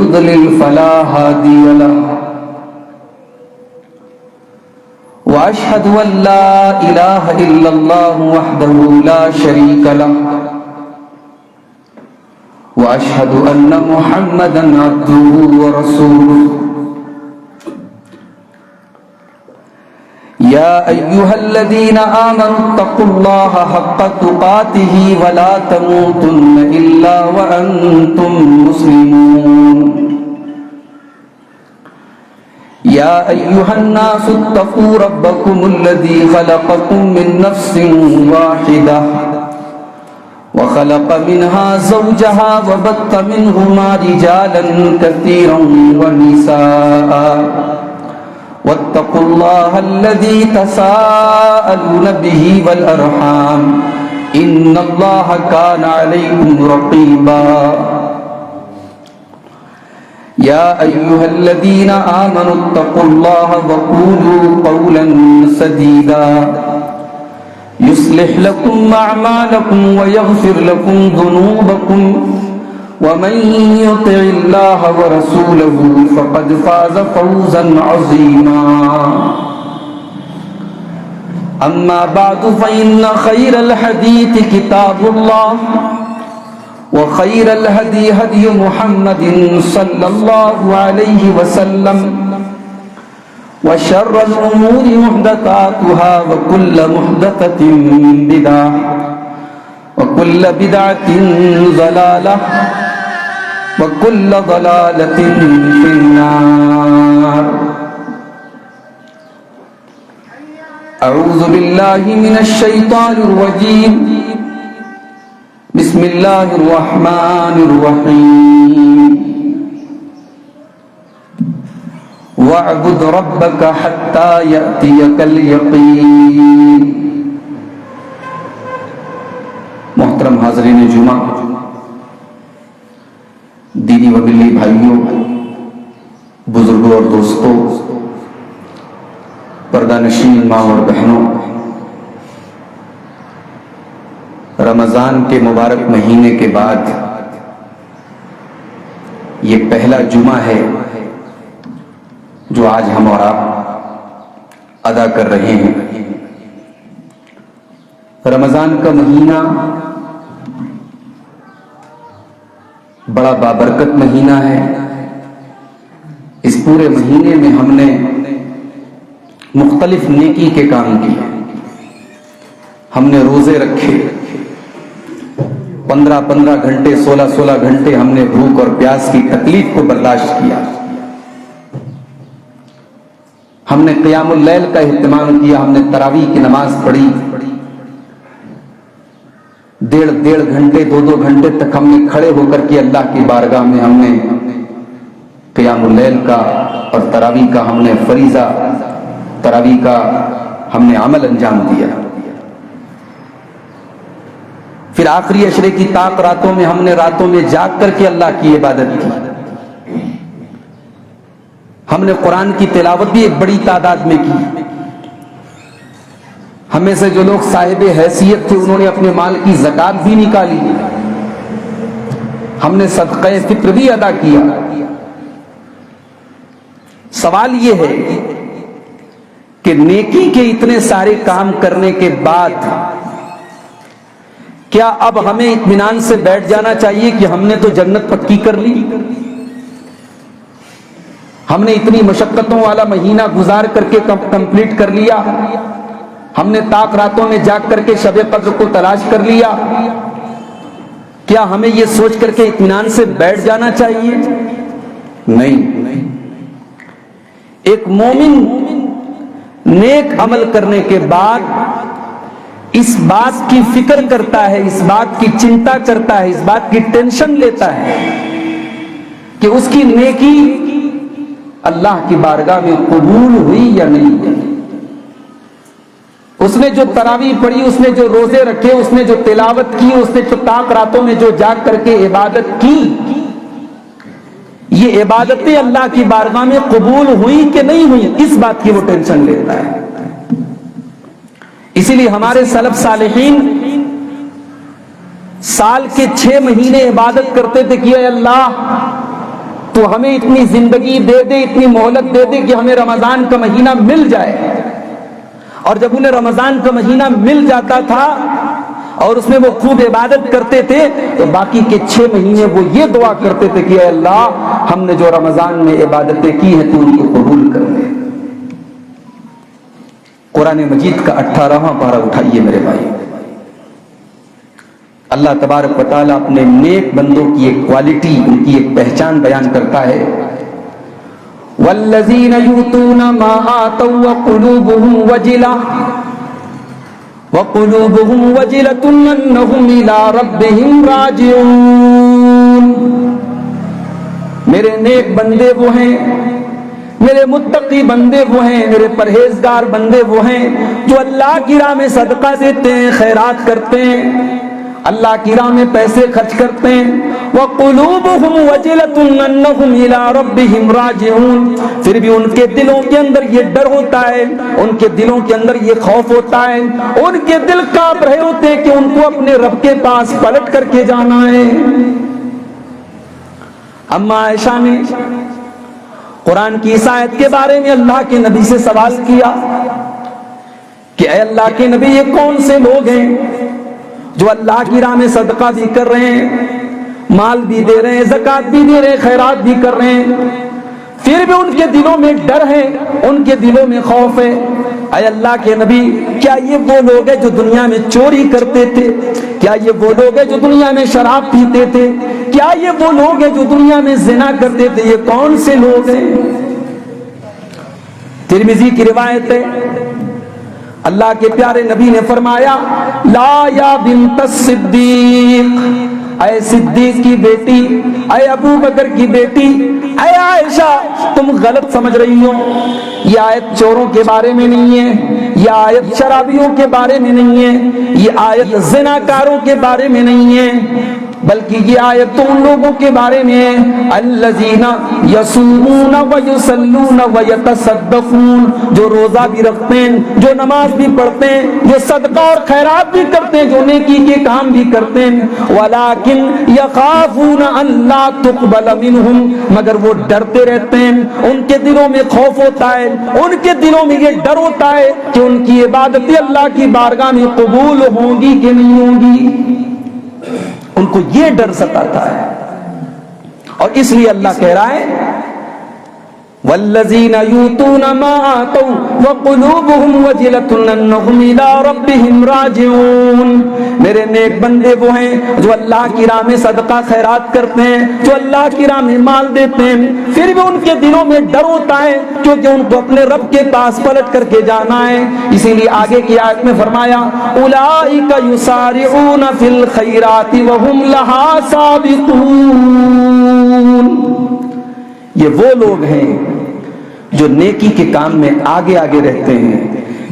يضلل فلا هادي له وأشهد أن لا إله إلا الله وحده لا شريك له وأشهد أن محمدا عبده ورسوله يا أيها الذين آمنوا اتقوا الله حق تقاته ولا تموتن إلا وأنتم مسلمون يا أيها الناس اتقوا ربكم الذي خلقكم من نفس واحدة وخلق منها زوجها وبث منهما رجالا كثيرا ونساء واتقوا الله الذي تساءلون به والأرحام إن الله كان عليكم رقيبا يا أيها الذين آمنوا اتقوا الله وقولوا قولا سديدا يصلح لكم أعمالكم ويغفر لكم ذنوبكم ومن يطع الله ورسوله فقد فاز فوزا عظيما أما بعد فإن خير الحديث كتاب الله وخير الهدي هدي محمد صلى الله عليه وسلم وشر الأمور محدثاتها وكل محدثة بدعة وكل بدعة ضلالة وكل ضلالة في النار أعوذ بالله من الشيطان الرجيم بسم الله الرحمن الرحيم واعبد ربك حتى يأتيك اليقين محترم حاضرین جمعہ، دینی و ملی بھائیوں، بزرگوں اور دوستوں، پردہ نشین ماں اور بہنوں، رمضان کے مبارک مہینے کے بعد یہ پہلا جمعہ ہے جو آج ہم اور آپ ادا کر رہے ہیں۔ رمضان کا مہینہ بڑا بابرکت مہینہ ہے۔ اس پورے مہینے میں ہم نے مختلف نیکی کے کام کیے، ہم نے روزے رکھے، 15 گھنٹے 16 گھنٹے ہم نے بھوک اور پیاس کی تکلیف کو برداشت کیا، ہم نے قیام اللیل کا اہتمام کیا، ہم نے تراویح کی نماز پڑھی، 1.5 گھنٹے 2 گھنٹے تک ہم نے کھڑے ہو کر کے اللہ کی بارگاہ میں ہم نے قیام اللیل کا اور تراویح کا ہم نے فریضہ تراویح کا ہم نے عمل انجام دیا۔ پھر آخری عشرے کی طاق راتوں میں ہم نے راتوں میں جاگ کر کے اللہ کی عبادت کی، ہم نے قرآن کی تلاوت بھی ایک بڑی تعداد میں کی۔ ہمیں سے جو لوگ صاحب حیثیت تھے انہوں نے اپنے مال کی زکات بھی نکالی، ہم نے صدقہ فطر بھی ادا کیا۔ سوال یہ ہے کہ نیکی کے اتنے سارے کام کرنے کے بعد کیا اب ہمیں اطمینان سے بیٹھ جانا چاہیے کہ ہم نے تو جنت پکی کر لی؟ ہم نے اتنی مشقتوں والا مہینہ گزار کر کے کمپلیٹ کر لیا، ہم نے طاق راتوں میں جاگ کر کے شب قدر کو تلاش کر لیا، کیا ہمیں یہ سوچ کر کے اطمینان سے بیٹھ جانا چاہیے؟ نہیں۔ ایک مومن نیک عمل کرنے کے بعد اس بات کی فکر کرتا ہے، اس بات کی چنتا کرتا ہے، اس بات کی ٹینشن لیتا ہے کہ اس کی نیکی اللہ کی بارگاہ میں قبول ہوئی یا نہیں۔ اس نے جو تراویح پڑھی، اس نے جو روزے رکھے، اس نے جو تلاوت کی، اس نے جو طاق راتوں میں جو جاگ کر کے عبادت کی، یہ عبادتیں اللہ کی بارگاہ میں قبول ہوئی کہ نہیں ہوئی، اس بات کی وہ ٹینشن لیتا ہے۔ اسی لیے ہمارے سلف صالحین سال کے 6 مہینے عبادت کرتے تھے کہ اے اللہ تو ہمیں اتنی زندگی دے دے، اتنی مہلت دے دے کہ ہمیں رمضان کا مہینہ مل جائے۔ اور جب انہیں رمضان کا مہینہ مل جاتا تھا اور اس میں وہ خوب عبادت کرتے تھے تو باقی کے 6 مہینے وہ یہ دعا کرتے تھے کہ اے اللہ ہم نے جو رمضان میں عبادتیں کی ہیں تو ان کو قبول کر لے۔ قرآن مجید کا 18واں پارہ اٹھائیے میرے بھائی۔ اللہ تبارک و تعالیٰ اپنے نیک بندوں کی ایک کوالٹی، ان کی ایک پہچان بیان کرتا ہے، والذین یؤتون ما آتوا وقلوبهم وجلہ انہم الی ربہم راجعون۔ میرے نیک بندے وہ ہیں، میرے متقی بندے وہ ہیں، میرے پرہیزگار بندے وہ ہیں جو اللہ کی راہ میں صدقہ دیتے ہیں، خیرات کرتے ہیں، اللہ کی راہ میں پیسے خرچ کرتے ہیں۔ وَقُلُوبُهُمْ وَجِلَةٌ أَنَّهُمْ إِلَىٰ رَبِّهِمْ رَاجِعُونَ، پھر بھی ان کے دلوں کے اندر یہ ڈر ہوتا ہے، ان کے دلوں کے اندر یہ خوف ہوتا ہے، ان کے دل کانپ رہے ہوتے ہیں کہ ان کو اپنے رب کے پاس پلٹ کر کے جانا ہے۔ اما عائشہ نے قرآن کی اس آیت کے بارے میں اللہ کے نبی سے سوال کیا کہ اے اللہ کے نبی یہ کون سے لوگ ہیں جو اللہ کی راہ میں صدقہ بھی کر رہے ہیں، مال بھی دے رہے ہیں، زکوٰۃ بھی دے رہے ہیں، خیرات بھی کر رہے ہیں، پھر بھی ان کے دلوں میں ڈر ہے، ان کے دلوں میں خوف ہے۔ اے اللہ کے نبی کیا یہ وہ لوگ ہیں جو دنیا میں چوری کرتے تھے؟ کیا یہ وہ لوگ ہیں جو دنیا میں شراب پیتے تھے؟ کیا یہ وہ لوگ ہیں جو دنیا میں زنا کرتے تھے؟ یہ کون سے لوگ ہیں؟ ترمذی کی روایت ہے، اللہ کے پیارے نبی نے فرمایا لا یا بنت الصدیق، اے صدیق کی بیٹی، اے ابو بکر کی بیٹی، اے عائشہ تم غلط سمجھ رہی ہو، یہ آیت چوروں کے بارے میں نہیں ہے، یہ آیت شرابیوں کے بارے میں نہیں ہے، یہ آیت زناکاروں کے بارے میں نہیں ہے، بلکہ یہ آیت تو ان لوگوں کے بارے میں ہے الذین یصومون ویصلون ویتصدقون، جو روزہ بھی رکھتے ہیں، جو نماز بھی پڑھتے ہیں، جو صدقہ اور خیرات بھی کرتے ہیں، جو نیکی کے کام بھی کرتے ہیں، ولکن یخافون ان لا تقبل منہم، مگر وہ ڈرتے رہتے ہیں، ان کے دلوں میں خوف ہوتا ہے، ان کے دلوں میں یہ ڈر ہوتا ہے کہ ان کی عبادتیں اللہ کی بارگاہ میں قبول ہوں گی کہ نہیں ہوں گی، ان کو یہ ڈر ستاتا ہے۔ اور اس لیے اللہ کہہ رہا ہے والذین یؤتون ما آتوا وقلوبهم وجلة انہم الی ربہم راجعون، میرے نیک بندے وہ ہیں جو اللہ کی راہ میں صدقہ خیرات کرتے ہیں، جو اللہ کی راہ میں مال دیتے ہیں، پھر بھی ان کے دلوں میں ڈر ہوتا ہے کیونکہ ان کو اپنے رب کے پاس پلٹ کر کے جانا ہے۔ اسی لیے آگے کی آیت میں فرمایا اولئک یسارعون فی الخیرات وہم لہا سابقون، یہ وہ لوگ ہیں جو نیکی کے کام میں آگے آگے رہتے ہیں،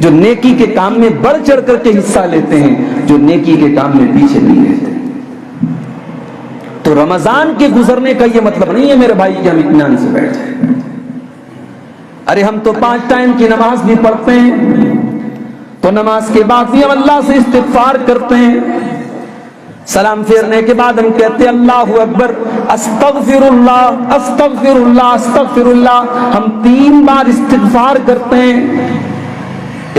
جو نیکی کے کام میں بڑھ چڑھ کر کے حصہ لیتے ہیں، جو نیکی کے کام میں پیچھے نہیں رہتے۔ تو رمضان کے گزرنے کا یہ مطلب نہیں ہے میرے بھائی کہ ہم اطمینان سے بیٹھ جائیں۔ ارے ہم تو 5 ٹائم کی نماز بھی پڑھتے ہیں، تو نماز کے بعد بھی ہم اللہ سے استغفار کرتے ہیں، سلام پھیرنے کے بعد ہم کہتے ہیں اللہ اکبر، استغفر اللہ استغفر اللہ استغفر اللہ، ہم 3 بار استغفار کرتے ہیں۔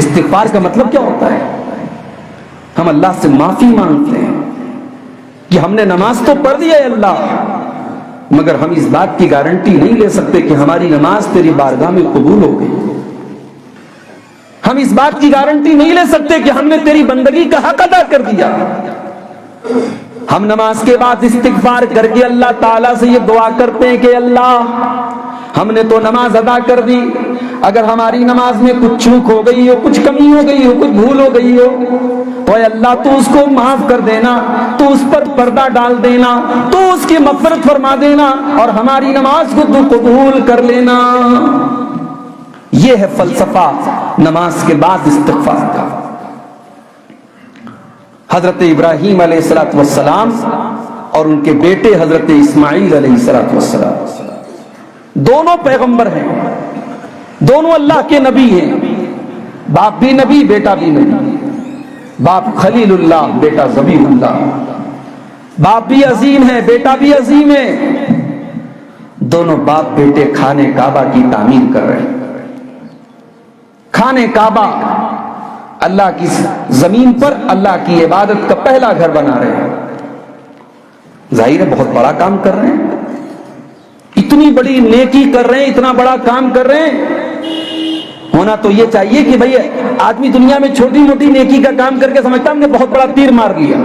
استغفار کا مطلب کیا ہوتا ہے؟ ہم اللہ سے معافی مانگتے ہیں کہ ہم نے نماز تو پڑھ دی ہے اللہ، مگر ہم اس بات کی گارنٹی نہیں لے سکتے کہ ہماری نماز تیری بارگاہ میں قبول ہو گئی، ہم اس بات کی گارنٹی نہیں لے سکتے کہ ہم نے تیری بندگی کا حق ادا کر دیا۔ ہم نماز کے بعد استغفار کر کے اللہ تعالیٰ سے یہ دعا کرتے ہیں کہ اللہ ہم نے تو نماز ادا کر دی، اگر ہماری نماز میں کچھ چوک ہو گئی ہو، کچھ کمی ہو گئی ہو، کچھ بھول ہو گئی ہو تو اے اللہ تو اس کو معاف کر دینا، تو اس پر پردہ ڈال دینا، تو اس کی مغفرت فرما دینا اور ہماری نماز کو تو قبول کر لینا۔ یہ ہے فلسفہ نماز کے بعد استغفار کا۔ حضرت ابراہیم علیہ السلام اور ان کے بیٹے حضرت اسماعیل علیہ السلام دونوں پیغمبر ہیں، دونوں اللہ کے نبی ہیں، باپ بھی نبی بیٹا بھی نبی، باپ خلیل اللہ بیٹا ذبیح اللہ، باپ بھی عظیم ہے بیٹا بھی عظیم ہے، دونوں باپ بیٹے خانے کعبہ کی تعمیر کر رہے ہیں. خانے کعبہ اللہ کی زمین پر اللہ کی عبادت کا پہلا گھر بنا رہے ہیں. ظاہر ہے بہت بڑا کام کر رہے ہیں, اتنی بڑی نیکی کر رہے ہیں, اتنا بڑا کام کر رہے ہیں. ہونا تو یہ چاہیے کہ بھئی آدمی دنیا میں چھوٹی موٹی نیکی کا کام کر کے سمجھتا ہم نے بہت بڑا تیر مار لیا.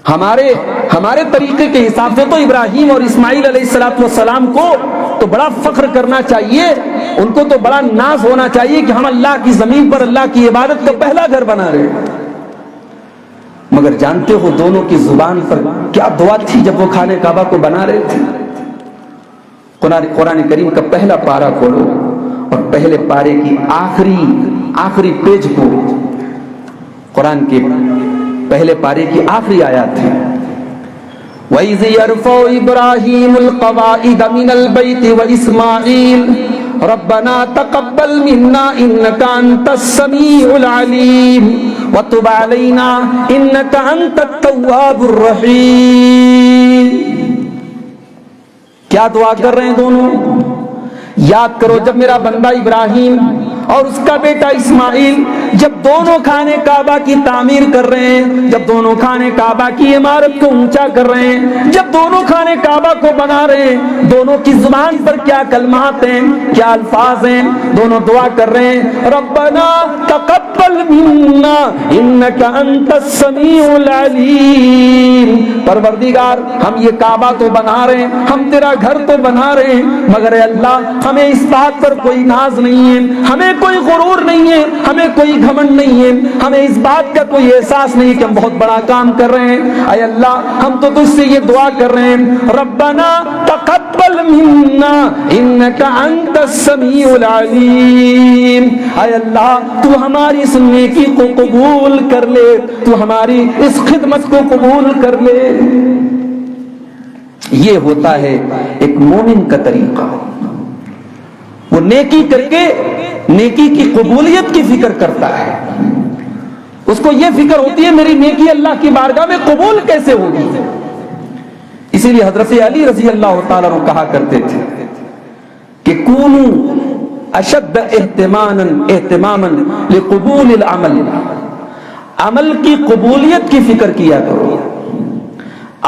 ہمارے طریقے کے حساب سے تو ابراہیم اور اسماعیل علیہ السلام کو تو بڑا فخر کرنا چاہیے, ان کو تو بڑا ناز ہونا چاہیے کہ ہم اللہ کی زمین پر اللہ کی عبادت کا پہلا گھر بنا رہے ہیں. مگر جانتے ہو دونوں کی زبان پر کیا دعا تھی جب وہ خانے کعبہ کو بنا رہے تھے؟ قرآن کریم کا پہلا پارہ کھولو اور پہلے پارے کی آخری پیج کو, قرآن کے پہلے پارے کی آخری آیات ہے. وَإِذْ يَرْفَعُ إِبْرَاهِيمُ الْقَوَاعِدَ مِنَ الْبَيْتِ وَإِسْمَاعِيلُ رَبَّنَا تَقَبَّلْ مِنَّا إِنَّكَ أَنْتَ السَّمِيعُ الْعَلِيمُ وَتُبْ عَلَيْنَا إِنَّكَ أَنْتَ التَّوَّابُ الرَّحِيمُ. کیا دعا کر رہے ہیں دونوں؟ یاد کرو جب میرا بندہ ابراہیم اور اس کا بیٹا اسماعیل جب دونوں خانے کعبہ کی تعمیر کر رہے ہیں, جب دونوں خانے کعبہ کی عمارت کو اونچا کر رہے ہیں, جب دونوں خانے کعبہ کو بنا رہے ہیں, دونوں کی زبان پر کیا کلمات ہیں, کیا الفاظ ہیں, دونوں دعا کر رہے ہیں ربنا تقبل منا انک انت السمیع العلیم. پروردگار ہم یہ کعبہ تو بنا رہے ہیں, ہم تیرا گھر تو بنا رہے ہیں, مگر اے اللہ ہمیں اس بات پر کوئی ناز نہیں ہے, ہمیں کوئی غرور نہیں ہے, ہمیں کوئی گھمنڈ نہیں ہے, ہمیں اس بات کا کوئی احساس نہیں کہ ہم بہت بڑا کام کر رہے ہیں. اے اللہ ہم تو تجھ سے یہ دعا کر رہے ہیں ربنا تقبل منا انک انت السمیع العلیم. اے اللہ تو ہماری اس نیکی کو قبول کر لے, تو ہماری اس خدمت کو قبول کر لے. یہ ہوتا ہے ایک مومن کا طریقہ. وہ نیکی کر کے نیکی کی قبولیت کی فکر کرتا ہے, اس کو یہ فکر ہوتی ہے میری نیکی اللہ کی بارگاہ میں قبول کیسے ہوگی. اسی لیے حضرت علی رضی اللہ تعالیٰ عنہ کہا کرتے تھے کہ کونوا اشد اہتماما لقبول العمل, عمل کی قبولیت کی فکر کیا کرو,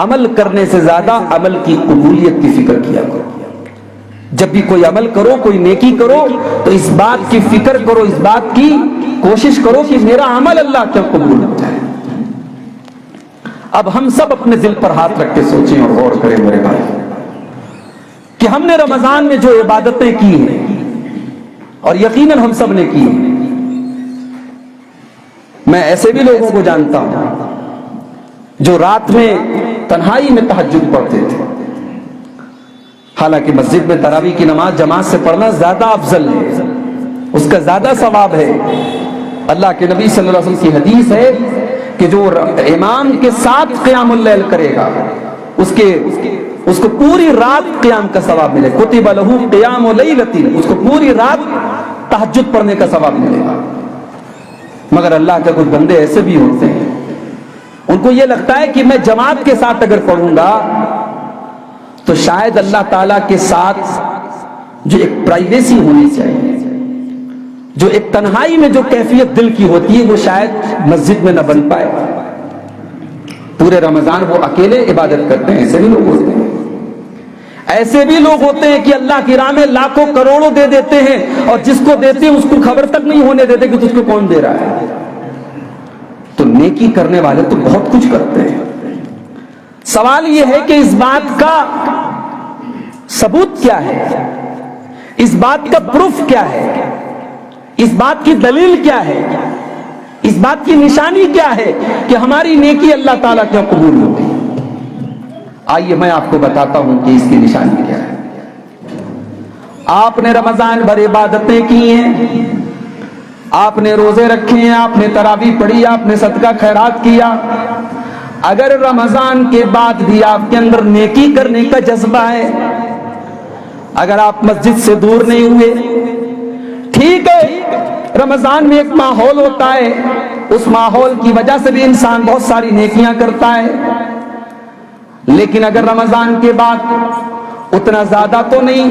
عمل کرنے سے زیادہ عمل کی قبولیت کی فکر کیا کرو. جب بھی کوئی عمل کرو, کوئی نیکی کرو, تو اس بات کی فکر کرو, اس بات کی کوشش کرو کہ میرا عمل اللہ کا قبول ہو جائے. اب ہم سب اپنے دل پر ہاتھ رکھ کے سوچیں اور غور کریں میرے بھائی کہ ہم نے رمضان میں جو عبادتیں کی ہیں, اور یقیناً ہم سب نے کی ہیں. میں ایسے بھی لوگوں کو جانتا ہوں جو رات میں تنہائی میں تہجد پڑھتے تھے. حالانکہ مسجد میں تراویح کی نماز جماعت سے پڑھنا زیادہ افضل ہے, اس کا زیادہ ثواب ہے. اللہ کے نبی صلی اللہ علیہ وسلم کی حدیث ہے کہ جو امام کے ساتھ قیام اللیل کرے گا اس کو پوری رات قیام کا ثواب ملے گا. کتب لہ قیام لیلۃ, اس کو پوری رات تہجد پڑھنے کا ثواب ملے گا. مگر اللہ کے کچھ بندے ایسے بھی ہوتے ہیں, ان کو یہ لگتا ہے کہ میں جماعت کے ساتھ اگر پڑھوں گا تو شاید اللہ تعالیٰ کے ساتھ جو ایک پرائیویسی ہونی چاہیے, جو ایک تنہائی میں جو کیفیت دل کی ہوتی ہے, وہ شاید مسجد میں نہ بن پائے. پورے رمضان وہ اکیلے عبادت کرتے ہیں. ایسے بھی لوگ ہوتے ہیں, ایسے بھی لوگ ہوتے ہیں کہ اللہ کی راہ میں لاکھوں کروڑوں دے دیتے ہیں, اور جس کو دیتے ہیں اس کو خبر تک نہیں ہونے دیتے کہ تجھ کو کون دے رہا ہے. تو نیکی کرنے والے تو بہت کچھ کرتے ہیں. سوال یہ ہے کہ اس بات کا ثبوت کیا ہے, اس بات کا پروف کیا ہے, اس بات کی دلیل کیا ہے, اس بات کی نشانی کیا ہے کہ ہماری نیکی اللہ تعالیٰ کیا قبول ہوگی. آئیے میں آپ کو بتاتا ہوں کہ اس کی نشانی کیا ہے. آپ نے رمضان بھر عبادتیں کی ہیں, آپ نے روزے رکھے ہیں, آپ نے تراویح پڑھی, آپ نے صدقہ خیرات کیا. اگر رمضان کے بعد بھی آپ کے اندر نیکی کرنے کا جذبہ ہے, اگر آپ مسجد سے دور نہیں ہوئے, ٹھیک ہے رمضان میں ایک ماحول ہوتا ہے, اس ماحول کی وجہ سے بھی انسان بہت ساری نیکیاں کرتا ہے. لیکن اگر رمضان کے بعد اتنا زیادہ تو نہیں،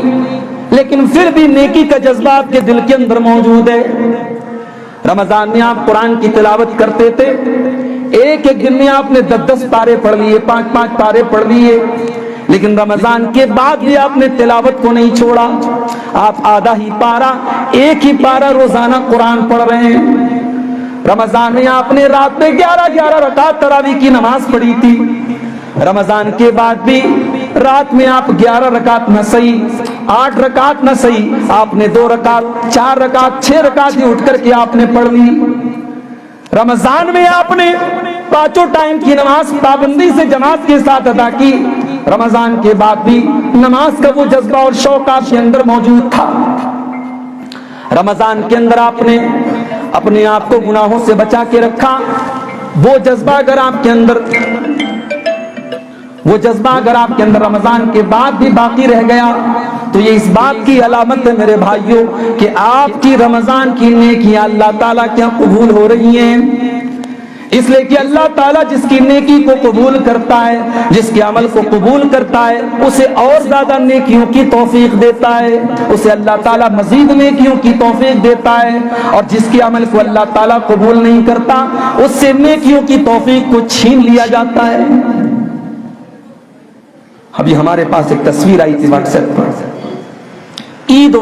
لیکن پھر بھی نیکی کا جذبہ آپ کے دل کے اندر موجود ہے۔ رمضان میں آپ قرآن کی تلاوت کرتے تھے، ایک ایک دن میں آپ نے 10 پارے پڑھ لیے، 5 پارے پڑھ لیے، لیکن رمضان کے بعد بھی آپ نے تلاوت کو نہیں چھوڑا۔ آپ آدھا ہی پارا، ایک ہی پارا روزانہ قرآن پڑھ رہے ہیں۔ رمضان میں آپ نے رات میں 11 رکعت تراویح کی نماز پڑھی تھی، رمضان کے بعد بھی رات میں آپ 11 رکعت نہ صحیح 8 رکعت نہ صحیح، آپ نے 2 رکعت 4 رکعت 6 رکعت ہی اٹھ کر کے آپ نے پڑھ لی۔ رمضان میں آپ نے 5 ٹائم کی نماز پابندی سے جماعت کے ساتھ ادا کی، رمضان کے بعد بھی نماز کا وہ جذبہ اور شوق آپ کے اندر موجود تھا۔ رمضان کے اندر آپ نے اپنے آپ کو گناہوں سے بچا کے رکھا۔ وہ جذبہ اگر آپ کے اندر رمضان کے بعد بھی باقی رہ گیا تو یہ اس بات کی علامت ہے میرے بھائیوں کہ آپ کی رمضان کی نیکیاں اللہ تعالیٰ کیا قبول ہو رہی ہیں۔ اس لیے کہ اللہ تعالیٰ جس کی نیکی کو قبول کرتا ہے، جس کے عمل کو قبول کرتا ہے، اسے اور زیادہ نیکیوں کی توفیق دیتا ہے، اسے اللہ تعالیٰ مزید نیکیوں کی توفیق دیتا ہے، اور جس کے عمل کو اللہ تعالیٰ قبول نہیں کرتا اس سے نیکیوں کی توفیق کو چھین لیا جاتا ہے۔ ابھی ہمارے پاس ایک تصویر آئی تھی واٹس ایپ پر، عید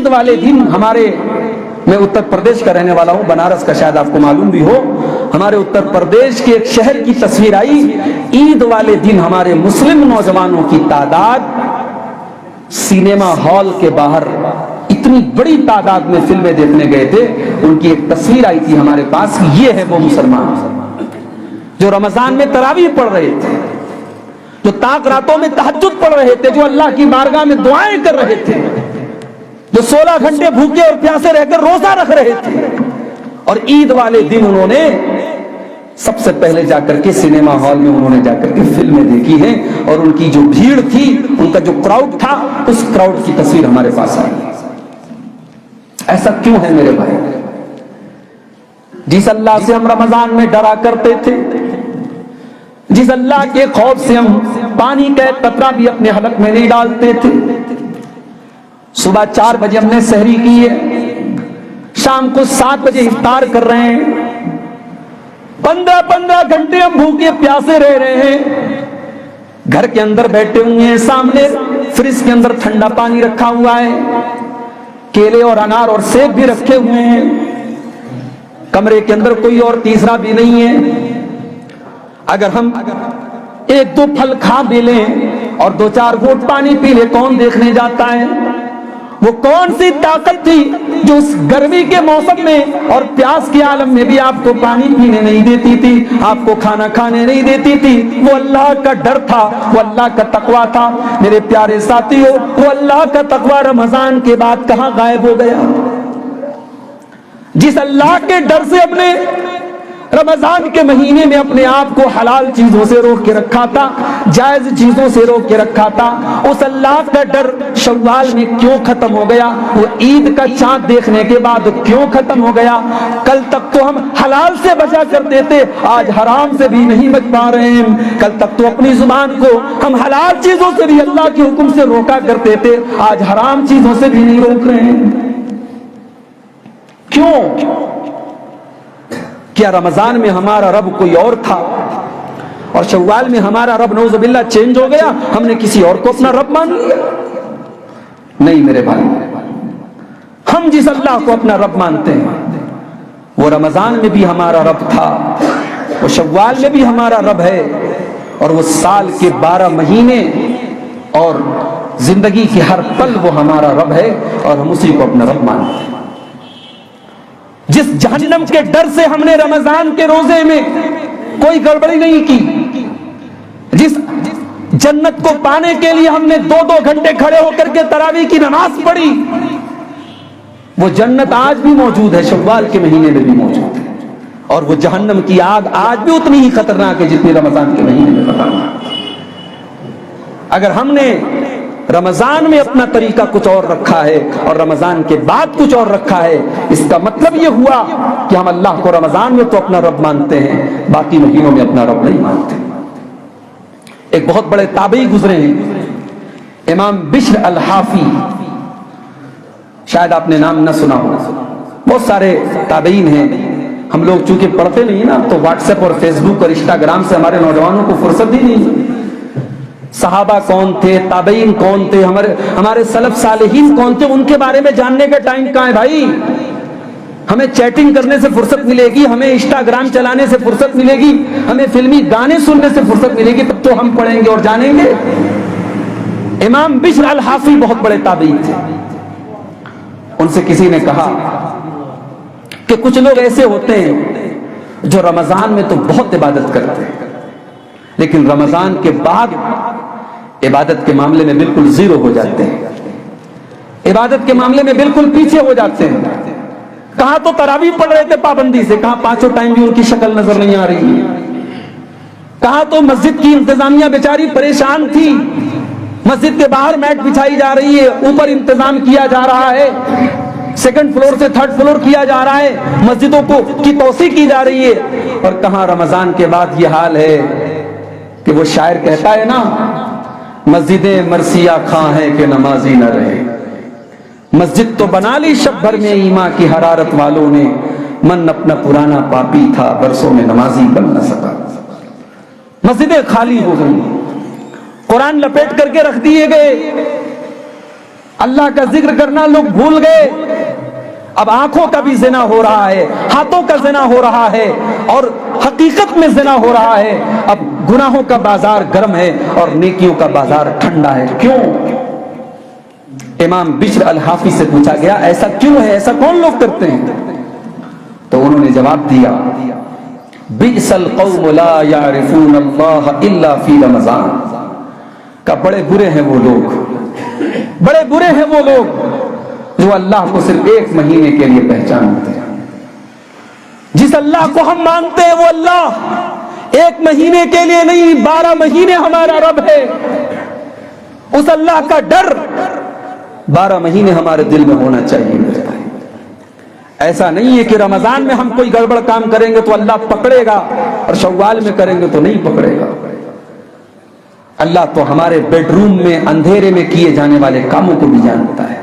والے دن ہمارے، میں اتر پردیش کا رہنے والا ہوں، بنارس کا شاید آپ کو معلوم بھی ہو، ہمارے اتر پردیش کے ایک شہر کی تصویر آئی۔ عید والے دن ہمارے مسلم نوجوانوں کی تعداد سینما ہال کے باہر اتنی بڑی تعداد میں فلمیں دیکھنے گئے تھے، ان کی ایک تصویر آئی تھی ہمارے پاس۔ یہ ہے وہ مسلمان جو رمضان میں تراویح پڑھ رہے تھے، جو طاق راتوں میں تہجد پڑھ رہے تھے، جو اللہ کی بارگاہ میں دعائیں کر رہے تھے، جو 16 گھنٹے بھوکے اور پیاسے رہ کر روزہ رکھ رہے تھے، اور عید والے دن انہوں نے سب سے پہلے جا کر کے سینما ہال میں انہوں نے جا کر کے فلمیں دیکھی ہیں، اور ان کی جو بھیڑ تھی، ان کا جو کراؤڈ تھا، اس کراؤڈ کی تصویر ہمارے پاس آئی۔ ایسا کیوں ہے میرے بھائی؟ جس اللہ سے ہم رمضان میں ڈرا کرتے تھے، جس اللہ کے خوف سے ہم پانی کا ایک قطرہ بھی اپنے حلق میں نہیں ڈالتے تھے، صبح 4 بجے ہم نے سحری کی ہے، شام کو 7 بجے افطار کر رہے ہیں، 15 گھنٹے ہم بھوکے پیاسے رہ رہے ہیں، گھر کے اندر بیٹھے ہوئے ہیں، سامنے فریج کے اندر ٹھنڈا پانی رکھا ہوا ہے، کیلے اور انار اور سیب بھی رکھے ہوئے ہیں، کمرے کے اندر کوئی اور تیسرا بھی نہیں ہے۔ اگر ہم 1-2 پھل کھا بھی لیں اور 2-4 گھونٹ پانی پی لیں، کون دیکھنے جاتا ہے؟ وہ کون سی طاقت تھی جو اس گرمی کے موسم میں اور پیاس کے عالم میں بھی آپ کو پانی پینے نہیں دیتی تھی، آپ کو کھانا کھانے نہیں دیتی تھی؟ وہ اللہ کا ڈر تھا، وہ اللہ کا تقویٰ تھا۔ میرے پیارے ساتھیوں، وہ اللہ کا تقویٰ رمضان کے بعد کہاں غائب ہو گیا؟ جس اللہ کے ڈر سے اپنے رمضان کے مہینے میں اپنے آپ کو حلال چیزوں سے روک کے رکھا تھا، جائز چیزوں سے روک کے رکھا تھا، اس اللہ کا ڈر شوال میں کیوں ختم ہو گیا؟ وہ عید کا چاند دیکھنے کے بعد کیوں ختم ہو گیا؟ کل تک تو ہم حلال سے بچا کرتے تھے، آج حرام سے بھی نہیں بچ پا رہے ہیں۔ کل تک تو اپنی زبان کو ہم حلال چیزوں سے بھی اللہ کے حکم سے روکا کرتے تھے، آج حرام چیزوں سے بھی نہیں روک رہے ہیں۔ کیوں؟ کیا رمضان میں ہمارا رب کوئی اور تھا اور شوال میں ہمارا رب نعوذ باللہ چینج ہو گیا، ہم نے کسی اور کو اپنا رب مان لیا؟ نہیں میرے بھائی، ہم جس اللہ کو اپنا رب مانتے ہیں وہ رمضان میں بھی ہمارا رب تھا، وہ شوال میں بھی ہمارا رب ہے، اور وہ سال کے 12 مہینے اور زندگی کی ہر پل وہ ہمارا رب ہے، اور ہم اسی کو اپنا رب مانتے ہیں۔ جس جہنم کے ڈر سے ہم نے رمضان کے روزے میں کوئی گڑبڑی نہیں کی، جس جنت کو پانے کے لیے ہم نے 2-2 گھنٹے کھڑے ہو کر کے تراویح کی نماز پڑھی، وہ جنت آج بھی موجود ہے، شوال کے مہینے میں بھی موجود ہے، اور وہ جہنم کی آگ آج بھی اتنی ہی خطرناک ہے جتنی رمضان کے مہینے میں خطرناک ہے۔ اگر ہم نے رمضان میں اپنا طریقہ کچھ اور رکھا ہے اور رمضان کے بعد کچھ اور رکھا ہے، اس کا مطلب یہ ہوا کہ ہم اللہ کو رمضان میں تو اپنا رب مانتے ہیں، باقی مہینوں میں اپنا رب نہیں مانتے۔ ایک بہت بڑے تابعی گزرے ہیں، امام بشر الحافی، شاید آپ نے نام نہ سنا ہو. بہت سارے تابعین ہیں. ہم لوگ چونکہ پڑھتے نہیں نا، تو واٹس ایپ اور فیس بک اور انسٹاگرام سے ہمارے نوجوانوں کو فرصت ہی نہیں. صحابہ کون تھے، تابعین کون تھے، ہمارے سلف صالحین کون تھے، ان کے بارے میں جاننے کا ٹائم کہاں ہے بھائی. ہمیں چیٹنگ کرنے سے فرصت ملے گی، ہمیں انسٹاگرام چلانے سے فرصت ملے گی، ہمیں فلمی گانے سننے سے فرصت ملے گی، تب تو ہم پڑھیں گے اور جانیں گے. امام بشر الحافی بہت بڑے تابعی تھے. ان سے کسی نے کہا کہ کچھ لوگ ایسے ہوتے ہیں جو رمضان میں تو بہت عبادت کرتے ہیں، لیکن رمضان کے بعد عبادت کے معاملے میں بالکل زیرو ہو جاتے ہیں، عبادت کے معاملے میں بالکل پیچھے ہو جاتے ہیں. کہاں تو تراویح پڑھ رہے تھے پابندی سے، کہاں پانچوں ٹائم بھی ان کی شکل نظر نہیں آ رہی ہے. کہاں تو مسجد کی انتظامیہ بیچاری پریشان تھی، مسجد کے باہر میٹ بچھائی جا رہی ہے، اوپر انتظام کیا جا رہا ہے، سیکنڈ فلور سے تھرڈ فلور کیا جا رہا ہے، مسجدوں کی توسیع کی جا رہی ہے. اور کہاں رمضان کے بعد یہ حال ہے کہ وہ شاعر کہتا ہے نا، مسجدیں مرثیہ خواں ہے کہ نمازی نہ رہے. مسجد تو بنا لی شب بھر میں ایمان کی حرارت والوں نے، من اپنا پرانا پاپی تھا برسوں میں نمازی بن نہ سکا. مسجدیں خالی ہو گئی، قرآن لپیٹ کر کے رکھ دیے گئے، اللہ کا ذکر کرنا لوگ بھول گئے. اب آنکھوں کا بھی زنا ہو رہا ہے، ہاتھوں کا زنا ہو رہا ہے، اور حقیقت میں زنا ہو رہا ہے. اب گناہوں کا بازار گرم ہے اور نیکیوں کا بازار ٹھنڈا ہے. کیوں؟ امام بشر الحافی سے پوچھا گیا ایسا کیوں ہے، ایسا کون لوگ کرتے ہیں؟ تو انہوں نے جواب دیا، بئس القوم لا يعرفون اللہ الا فی رمضان. کہ بڑے برے ہیں وہ لوگ، بڑے برے ہیں وہ لوگ جو اللہ کو صرف ایک مہینے کے لیے پہچانتے ہیں. جس اللہ کو ہم مانتے ہیں وہ اللہ ایک مہینے کے لیے نہیں، 12 مہینے ہمارا رب ہے. اس اللہ کا ڈر 12 مہینے ہمارے دل میں ہونا چاہیے. ایسا نہیں ہے کہ رمضان میں ہم کوئی گڑبڑ کام کریں گے تو اللہ پکڑے گا اور شوال میں کریں گے تو نہیں پکڑے گا. اللہ تو ہمارے بیڈ روم میں اندھیرے میں کیے جانے والے کاموں کو بھی جانتا ہے.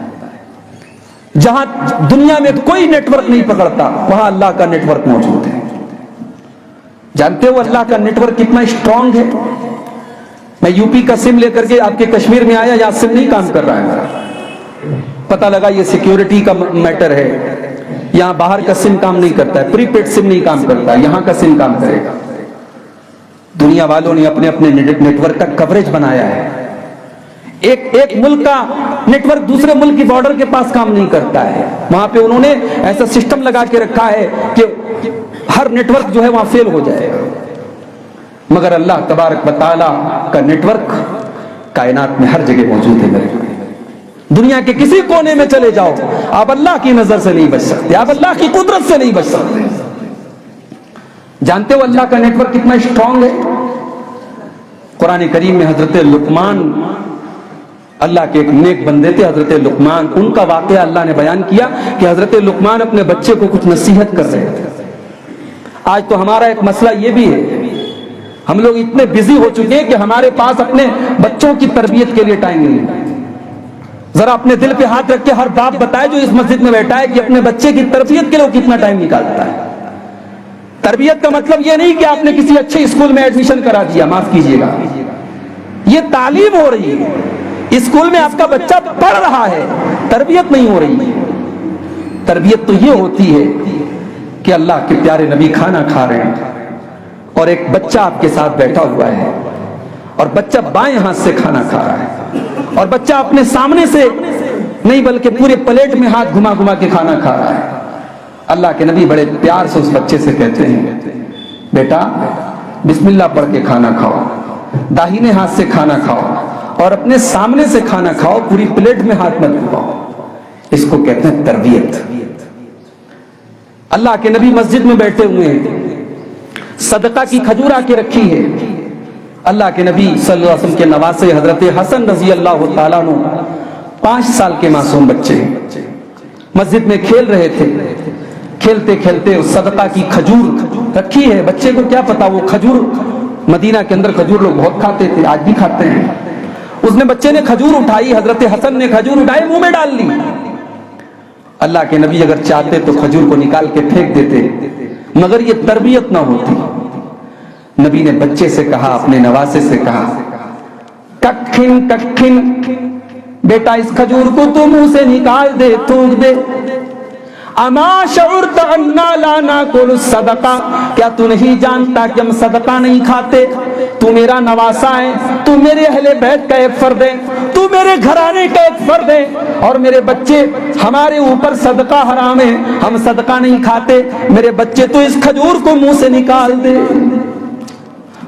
جہاں دنیا میں کوئی نیٹ ورک نہیں پکڑتا وہاں اللہ کا نیٹ ورک موجود ہے. جانتے ہو اللہ کا نیٹ ورک کتنا اسٹرانگ ہے؟ میں یو پی کا سم لے کر کے آپ کے کشمیر میں آیا، یہاں سم نہیں کام کر رہا ہے میرا. پتہ لگا یہ سیکیورٹی کا میٹر ہے، یہاں باہر کا سم کام نہیں کرتا ہے، پری پیڈ سم نہیں کام کرتا، یہاں کا سم کام کرے گا. دنیا والوں نے اپنے اپنے نیٹ ورک کا کوریج بنایا ہے. ایک ملک کا نیٹ ورک دوسرے ملک کی بارڈر کے پاس کام نہیں کرتا ہے، وہاں پہ انہوں نے ایسا سسٹم لگا کے رکھا ہے کہ ہر نیٹ ورک جو ہے وہاں فیل ہو جائے گا. مگر اللہ تبارک و تعالی کا نیٹ ورک کائنات میں ہر جگہ موجود ہے. میرے دنیا کے کسی کونے میں چلے جاؤ، آپ اللہ کی نظر سے نہیں بچ سکتے، آپ اللہ کی قدرت سے نہیں بچ سکتے. جانتے ہو اللہ کا نیٹ ورک کتنا اسٹرانگ ہے؟ قرآن کریم میں حضرت لقمان، اللہ کے ایک نیک بندے تھے حضرت لقمان، ان کا واقعہ اللہ نے بیان کیا کہ حضرت لقمان اپنے بچے کو کچھ نصیحت کر رہے تھے. آج تو ہمارا ایک مسئلہ یہ بھی ہے، ہم لوگ اتنے بزی ہو چکے ہیں کہ ہمارے پاس اپنے بچوں کی تربیت کے لیے ٹائم نہیں ہے. ذرا اپنے دل پہ ہاتھ رکھ کے ہر باپ بتائے جو اس مسجد میں بیٹھا ہے کہ اپنے بچے کی تربیت کے لیے کتنا ٹائم نکالتا ہے. تربیت کا مطلب یہ نہیں کہ آپ نے کسی اچھے اسکول میں ایڈمیشن کرا دیا، معاف کیجئے گا، یہ تعلیم ہو رہی ہے. اسکول میں آپ کا بچہ پڑھ رہا ہے، تربیت نہیں ہو رہی. تربیت تو یہ ہوتی ہے کہ اللہ کے پیارے نبی کھانا کھا رہے ہیں اور ایک بچہ آپ کے ساتھ بیٹھا ہوا ہے اور بچہ بائیں ہاتھ سے کھانا کھا رہا ہے اور بچہ اپنے سامنے سے نہیں بلکہ پورے پلیٹ میں ہاتھ گھما گھما کے کھانا کھا رہا ہے. اللہ کے نبی بڑے پیار سے اس بچے سے کہتے ہیں، بیٹا بسم اللہ پڑھ کے کھانا کھاؤ، داہنے ہاتھ سے کھانا کھاؤ اور اپنے سامنے سے کھانا کھاؤ، پوری پلیٹ میں ہاتھ مت گھماؤ. اس کو کہتے ہیں تربیت. اللہ کے نبی مسجد میں بیٹھے ہوئے ہیں، صدقہ کی کھجور آ کے رکھی ہے. اللہ کے نبی صلی اللہ علیہ وسلم کے نواسے حضرت حسن رضی اللہ تعالیٰ عنہ 5 سال کے معصوم بچے مسجد میں کھیل رہے تھے. کھیلتے کھیلتے صدقہ کی کھجور رکھی ہے، بچے کو کیا پتا وہ کھجور مدینہ کے اندر کھجور لوگ بہت کھاتے تھے، آج بھی کھاتے ہیں۔ اس نے بچے نے کھجور اٹھائی، حضرت حسن نے کھجور اٹھائی، منہ میں ڈال لی۔ اللہ کے نبی اگر چاہتے تو کھجور کو نکال کے پھینک دیتے، مگر یہ تربیت نہ ہوتی۔ نبی نے بچے سے کہا، اپنے نواسے سے کہا، ککھن ککھن، بیٹا اس کھجور کو تو منہ سے نکال دے، تھوک دے۔ اما شعرت انا لا ناکل الصدقہ، کیا تو نہیں جانتا کہ ہم صدقہ نہیں کھاتے؟ تو میرا نواسا ہے، تو میرے اہل بیت کا ایک فرد ہے، تو میرے گھرانے کا ایک فرد ہے، اور میرے بچے، ہمارے اوپر صدقہ حرام ہے، ہم صدقہ نہیں کھاتے۔ میرے بچے تو اس کھجور کو منہ سے نکال دے۔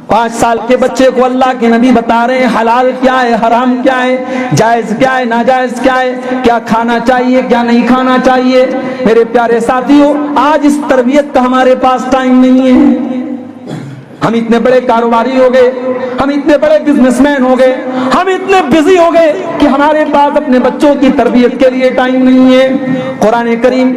5 سال کے بچے کو اللہ کے نبی بتا رہے ہیں حلال کیا ہے، حرام کیا ہے، جائز کیا ہے، ناجائز کیا ہے، کیا کھانا چاہیے، کیا نہیں کھانا چاہیے۔ میرے پیارے ساتھیوں، آج اس تربیت کا ہمارے پاس ٹائم نہیں ہے۔ ہم اتنے بڑے کاروباری ہو گئے، ہم اتنے بڑے بزنس مین ہو گئے، ہم اتنے بزی ہو گئے کہ ہمارے پاس اپنے بچوں کی تربیت کے لیے ٹائم نہیں ہے۔ قرآن کریم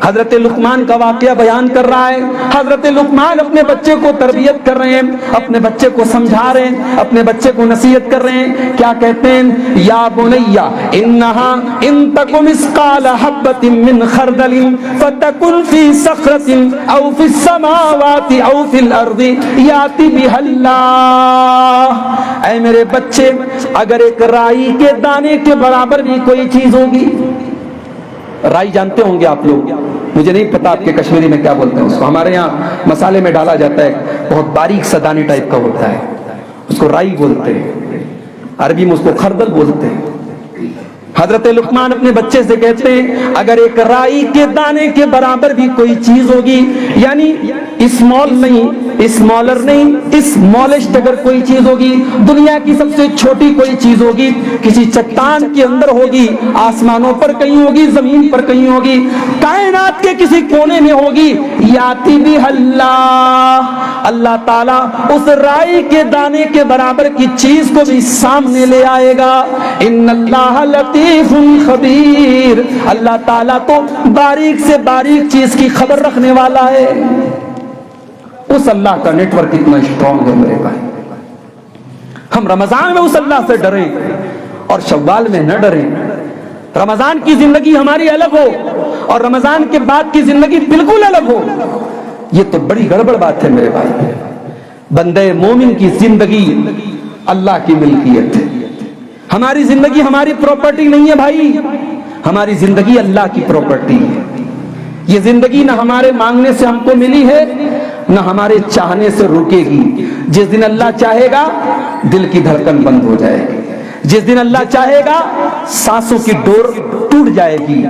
حضرت لقمان کا واقعہ بیان کر رہا ہے۔ حضرت لقمان اپنے بچے کو تربیت کر رہے ہیں، اپنے بچے کو سمجھا رہے ہیں، اپنے بچے کو نصیحت کر رہے ہیں۔ کیا کہتے ہیں؟ یا بنی انہا ان تک مثقال حبۃ من خردل فتکن فی صخرۃ او فی السماوات او فی الارض یاتی بہا اللہ۔ اے میرے بچے، اگر ایک رائی کے دانے کے برابر بھی کوئی چیز ہوگی، رائی جانتے ہوں گے آپ لوگ، مجھے نہیں پتا آپ کے کشمیری میں کیا بولتے ہیں اس کو، ہمارے یہاں مسالے میں ڈالا جاتا ہے، بہت باریک سا دانے ٹائپ کا ہوتا ہے، اس کو رائی بولتے ہیں، عربی میں اس کو خردل بولتے ہیں۔ حضرت لقمان اپنے بچے سے کہتے ہیں اگر ایک رائی کے دانے کے برابر بھی کوئی چیز ہوگی، یعنی اسمال نہیں، اسمالر نہیں، اسمالسٹ اگر کوئی چیز ہوگی، دنیا کی سب سے چھوٹی کوئی چیز ہوگی، کسی چٹان کے اندر ہوگی، آسمانوں پر کہیں ہوگی، زمین پر کہیں ہوگی، کائنات کے کسی کونے میں ہوگی، یاتی بھی اللہ تعالیٰ اس رائی کے دانے کے برابر کی چیز کو بھی سامنے لے آئے گا۔ ان اللہ لطیف خبیر، اللہ تعالیٰ تو باریک سے باریک چیز کی خبر رکھنے والا ہے۔ اس اللہ کا نیٹ ورک اتنا اسٹرانگ ہے میرے بھائی۔ ہم رمضان میں اس اللہ سے ڈریں اور شوال میں نہ ڈریں۔ رمضان کی زندگی ہماری الگ ہو اور رمضان کے بعد کی زندگی بالکل الگ ہو، یہ تو بڑی گڑبڑ بات ہے میرے بھائی۔ بندے مومن کی زندگی اللہ کی ملکیت ہے۔ ہماری زندگی ہماری پراپرٹی نہیں ہے بھائی، ہماری زندگی اللہ کی پراپرٹی ہے۔ یہ زندگی نہ ہمارے مانگنے سے ہم کو ملی ہے، نہ ہمارے چاہنے سے رکے گی۔ جس دن اللہ چاہے گا دل کی دھڑکن بند ہو جائے گی، جس دن اللہ چاہے گا سانسوں کی ڈور ٹوٹ جائے گی۔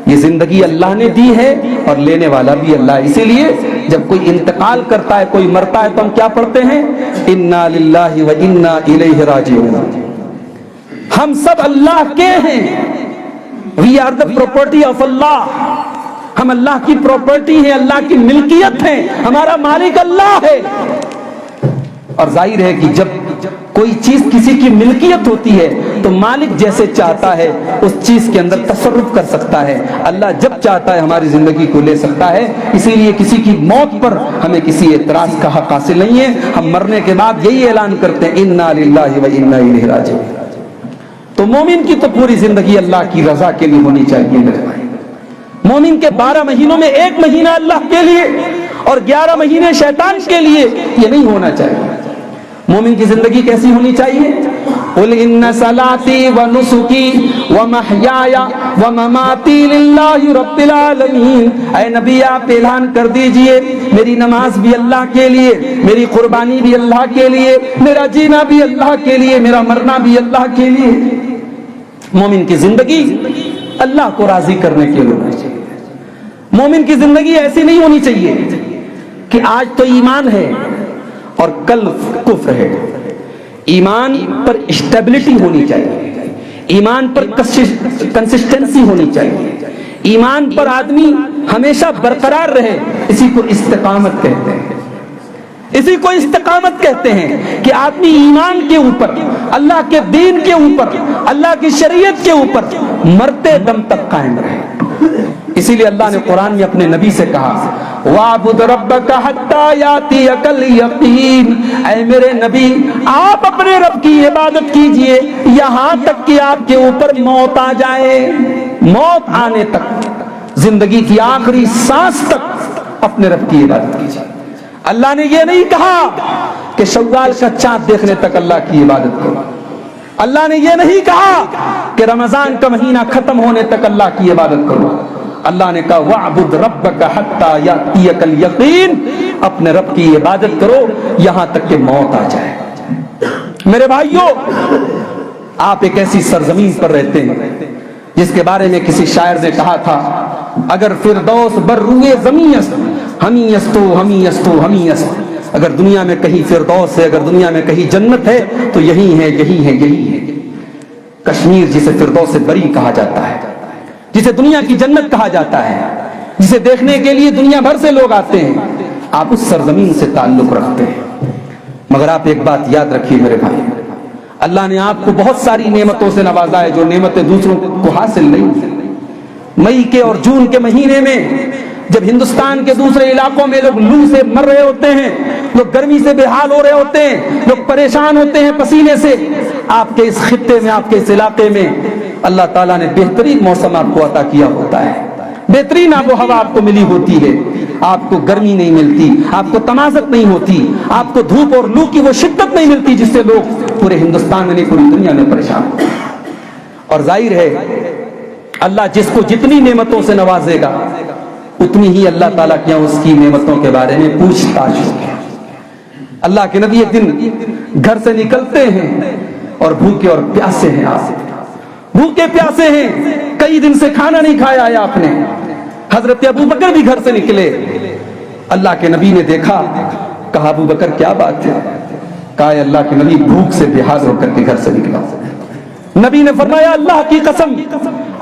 یہ زندگی اللہ نے دی ہے اور لینے والا بھی اللہ ہے۔ اسی لیے جب کوئی انتقال کرتا ہے، کوئی مرتا ہے، تو ہم کیا پڑھتے ہیں؟ انا للہ و انا الیہ راجعون۔ ہم سب اللہ کے ہیں، we are the property of Allah. ہم اللہ کی پراپرٹی ہیں، اللہ کی ملکیت ہیں، ہمارا مالک اللہ ہے۔ اور ظاہر ہے کہ جب کوئی چیز کسی کی ملکیت ہوتی ہے تو مالک جیسے چاہتا ہے اس چیز کے اندر تصرف کر سکتا ہے۔ اللہ جب چاہتا ہے ہماری زندگی کو لے سکتا ہے۔ اسی لیے کسی کی موت پر ہمیں کسی اعتراض کا حق حاصل نہیں ہے۔ ہم مرنے کے بعد یہی اعلان کرتے ہیں انا للہ و انا الیہ راجعون۔ تو مومن کی تو پوری زندگی اللہ کی رضا کے لیے ہونی چاہیے میرے بھائی۔ مومن کے 12 مہینوں میں 1 مہینہ اللہ کے لیے اور 11 مہینے شیطان کے لیے، یہ نہیں ہونا چاہیے۔ مومن کی زندگی کیسی ہونی چاہیے؟ قل ان صلاتی و نسکی و محیای و مماتی للہ رب العالمین۔ اے نبی آپ اعلان کر دیجئے میری نماز بھی اللہ کے لیے، میری قربانی بھی اللہ کے لیے، میرا جینا بھی اللہ کے لیے، میرا مرنا بھی اللہ کے لیے۔ مومن کی زندگی اللہ کو راضی کرنے کے لیے ہونی چاہیے۔ مومن کی زندگی ایسی نہیں ہونی چاہیے کہ آج تو ایمان ہے اور کل کفر ہے۔ ایمان پر اسٹیبلٹی ہونی چاہیے، ایمان پر کنسسٹنسی ہونی چاہیے، ایمان پر آدمی ہمیشہ برقرار رہے، اسی کو استقامت کہتے ہیں۔ اسی کو استقامت کہتے ہیں کہ آدمی ایمان کے اوپر، اللہ کے دین کے اوپر، اللہ کی شریعت کے اوپر مرتے دم تک قائم رہے۔ اسی لیے اللہ نے قرآن میں اپنے نبی سے کہا وَاعْبُدْ رَبَّكَ حَتَّى يَأْتِيَكَ الْيَقِينُ، اے میرے نبی آپ اپنے رب کی عبادت کیجئے یہاں تک کہ آپ کے اوپر موت آ جائے، موت آنے تک، زندگی کی آخری سانس تک اپنے رب کی عبادت کیجئے۔ اللہ نے یہ نہیں کہا کہ شوال کا چاند دیکھنے تک اللہ کی عبادت کرو، اللہ نے یہ نہیں کہا کہ رمضان کا مہینہ ختم ہونے تک اللہ کی عبادت کرو، اللہ نے کہا وَاعْبُدْ رَبَّكَ حَتَّى يَأْتِيَكَ الْيَقِينُ، اپنے رب کی عبادت کرو یہاں تک کہ موت آ جائے۔ میرے بھائیوں، آپ ایک ایسی سرزمین پر رہتے ہیں جس کے بارے میں کسی شاعر نے کہا تھا اگر فردوس بر روئے زمین است ہمی استو ہمی استو ہمی است، اگر دنیا میں کہیں فردوس ہے، اگر دنیا میں کہیں جنت ہے تو یہی ہے یہی ہے یہی ہے۔ کشمیر جسے فردوس بری کہا جاتا ہے، جسے دنیا کی جنت کہا جاتا ہے، جسے دیکھنے کے لیے دنیا بھر سے لوگ آتے ہیں، آپ اس سرزمین سے تعلق رکھتے ہیں۔ مگر آپ ایک بات یاد رکھیے میرے بھائی، اللہ نے آپ کو بہت ساری نعمتوں سے نوازا ہے جو نعمتیں دوسروں کو حاصل نہیں۔ مئی کے اور جون کے مہینے میں جب ہندوستان کے دوسرے علاقوں میں لوگ لو سے مر رہے ہوتے ہیں، لوگ گرمی سے بے حال ہو رہے ہوتے ہیں، لوگ پریشان ہوتے ہیں پسینے سے، آپ کے اس خطے میں، آپ کے اس علاقے میں اللہ تعالیٰ نے بہترین موسم آپ کو عطا کیا ہوتا ہے، بہترین آب و ہوا آپ کو ملی ہوتی ہے، آپ کو گرمی نہیں ملتی، آپ کو تمازت نہیں ہوتی، آپ کو دھوپ اور لو کی وہ شدت نہیں ملتی جس سے لوگ پورے ہندوستان میں نہیں پوری دنیا میں پریشان ہوتے ہیں۔ اور ظاہر ہے اللہ جس کو جتنی نعمتوں سے نوازے گا اتنی ہی اللہ تعالیٰ کیا اس کی نعمتوں کے بارے میں پوچھ تاچھ ہوگی۔ اللہ کے نبی ایک دن گھر سے نکلتے ہیں اور بھوکے اور پیاسے ہیں، آپ بھوکے پیاسے ہیں، کئی دن سے کھانا نہیں کھایا ہے آپ نے۔ حضرت ابو بکر بھی گھر سے نکلے، اللہ کے نبی نے دیکھا، کہا ابو بکر کیا بات ہے؟ کہا اللہ کے نبی بھوک سے بے حال ہو کر کے گھر سے نکلا۔ نبی نے فرمایا اللہ کی قسم